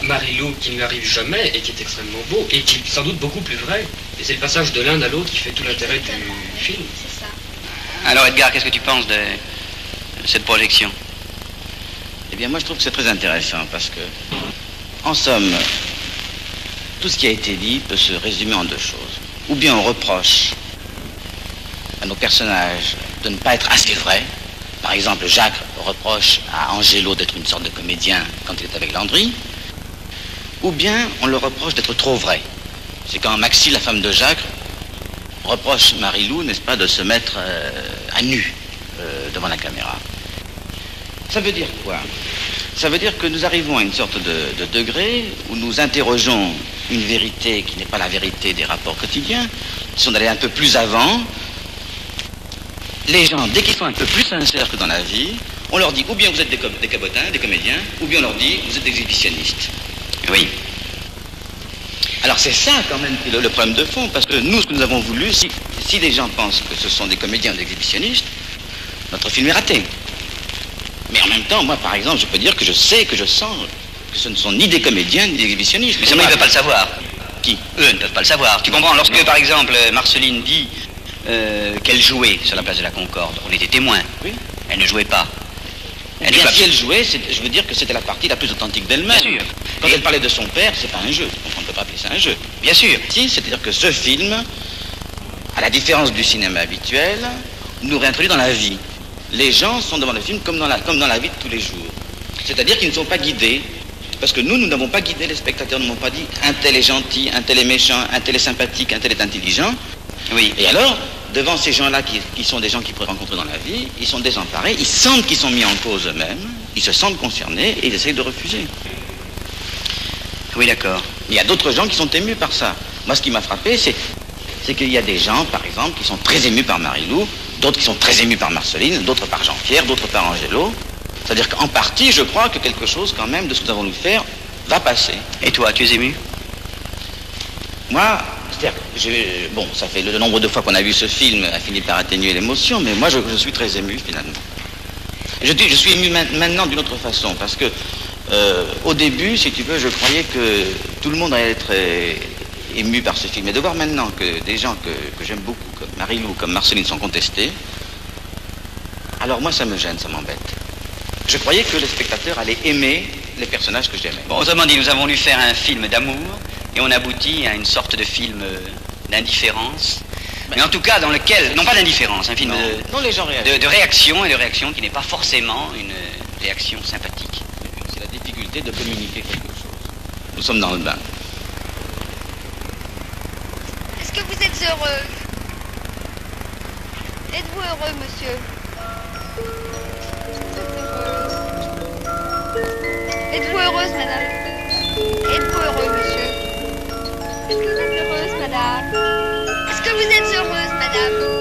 Marie-Lou qui ne lui arrive jamais et qui est extrêmement beau et qui est sans doute beaucoup plus vrai. Et c'est le passage de l'un à l'autre qui fait tout l'intérêt du film. C'est ça. Alors Edgar, qu'est-ce que tu penses de cette projection? Eh bien, moi, je trouve que c'est très intéressant parce que, en somme, tout ce qui a été dit peut se résumer en deux choses. Ou bien on reproche à nos personnages de ne pas être assez vrais. Par exemple, Jacques reproche à Angelo d'être une sorte de comédien quand il est avec Landry. Ou bien on le reproche d'être trop vrai. C'est quand Maxie, la femme de Jacques, reproche Marie-Lou, n'est-ce pas, de se mettre à nu devant la caméra. Ça veut dire quoi? Ça veut dire que nous arrivons à une sorte de degré où nous interrogeons une vérité qui n'est pas la vérité des rapports quotidiens. Si on allait un peu plus avant, les gens, dès qu'ils sont un peu plus sincères que dans la vie, on leur dit ou bien vous êtes des cabotins, des comédiens, ou bien on leur dit vous êtes des exhibitionnistes. Oui. Alors c'est ça quand même qui est le problème de fond, parce que nous, ce que nous avons voulu, si les gens pensent que ce sont des comédiens ou des exhibitionnistes, notre film est raté. Mais en même temps, moi par exemple, je peux dire que je sais, que je sens que ce ne sont ni des comédiens ni des exhibitionnistes. Mais seulement ils ne peuvent pas le savoir. Qui? Eux ne peuvent pas le savoir. Tu comprends? Lorsque par exemple Marceline dit qu'elle jouait sur la place de la Concorde, on était témoins. Oui. Elle ne jouait pas. Si elle jouait, je veux dire que c'était la partie la plus authentique d'elle-même. Bien sûr. Quand elle parlait de son père, c'est pas un jeu. On ne peut pas appeler ça un jeu. Bien sûr. Si, c'est-à-dire que ce film, à la différence du cinéma habituel, nous réintroduit dans la vie. Les gens sont devant le film comme dans la vie de tous les jours. C'est-à-dire qu'ils ne sont pas guidés. Parce que nous n'avons pas guidé les spectateurs, nous n'avons pas dit un tel est gentil, un tel est méchant, un tel est sympathique, un tel est intelligent. Oui. Et alors, devant ces gens-là qui sont des gens qu'ils pourraient rencontrer dans la vie, ils sont désemparés, ils sentent qu'ils sont mis en cause eux-mêmes, ils se sentent concernés et ils essayent de refuser. Oui, d'accord. Il y a d'autres gens qui sont émus par ça. Moi, ce qui m'a frappé, c'est qu'il y a des gens, par exemple, qui sont très émus par Marie-Lou, d'autres qui sont très émus par Marceline, d'autres par Jean-Pierre, d'autres par Angelo. C'est-à-dire qu'en partie, je crois que quelque chose, quand même, de ce que nous avons voulu faire, va passer. Et toi, tu es ému? Moi, c'est-à-dire, bon, ça fait le nombre de fois qu'on a vu ce film a fini par atténuer l'émotion, mais moi, je suis très ému, finalement. Je suis ému maintenant d'une autre façon, parce que, au début, si tu veux, je croyais que tout le monde allait être ému par ce film. Et de voir maintenant que des gens que j'aime beaucoup, comme Marie-Lou, comme Marceline, sont contestés, alors moi, ça me gêne, ça m'embête. Je croyais que le spectateur allait aimer les personnages que j'aimais. Bon, autrement dit, nous avons voulu faire un film d'amour et on aboutit à une sorte de film d'indifférence. Mais en tout cas, dans lequel, non pas d'indifférence, un film de réaction, et de réaction qui n'est pas forcément une réaction sympathique. C'est la difficulté de communiquer quelque chose. Nous sommes dans le bain. Est-ce que vous êtes heureux? Êtes-vous heureux, monsieur? Êtes-vous heureuse, madame? Êtes-vous heureux, monsieur? Est-ce que vous êtes heureuse, madame? Est-ce que vous êtes heureuse, madame?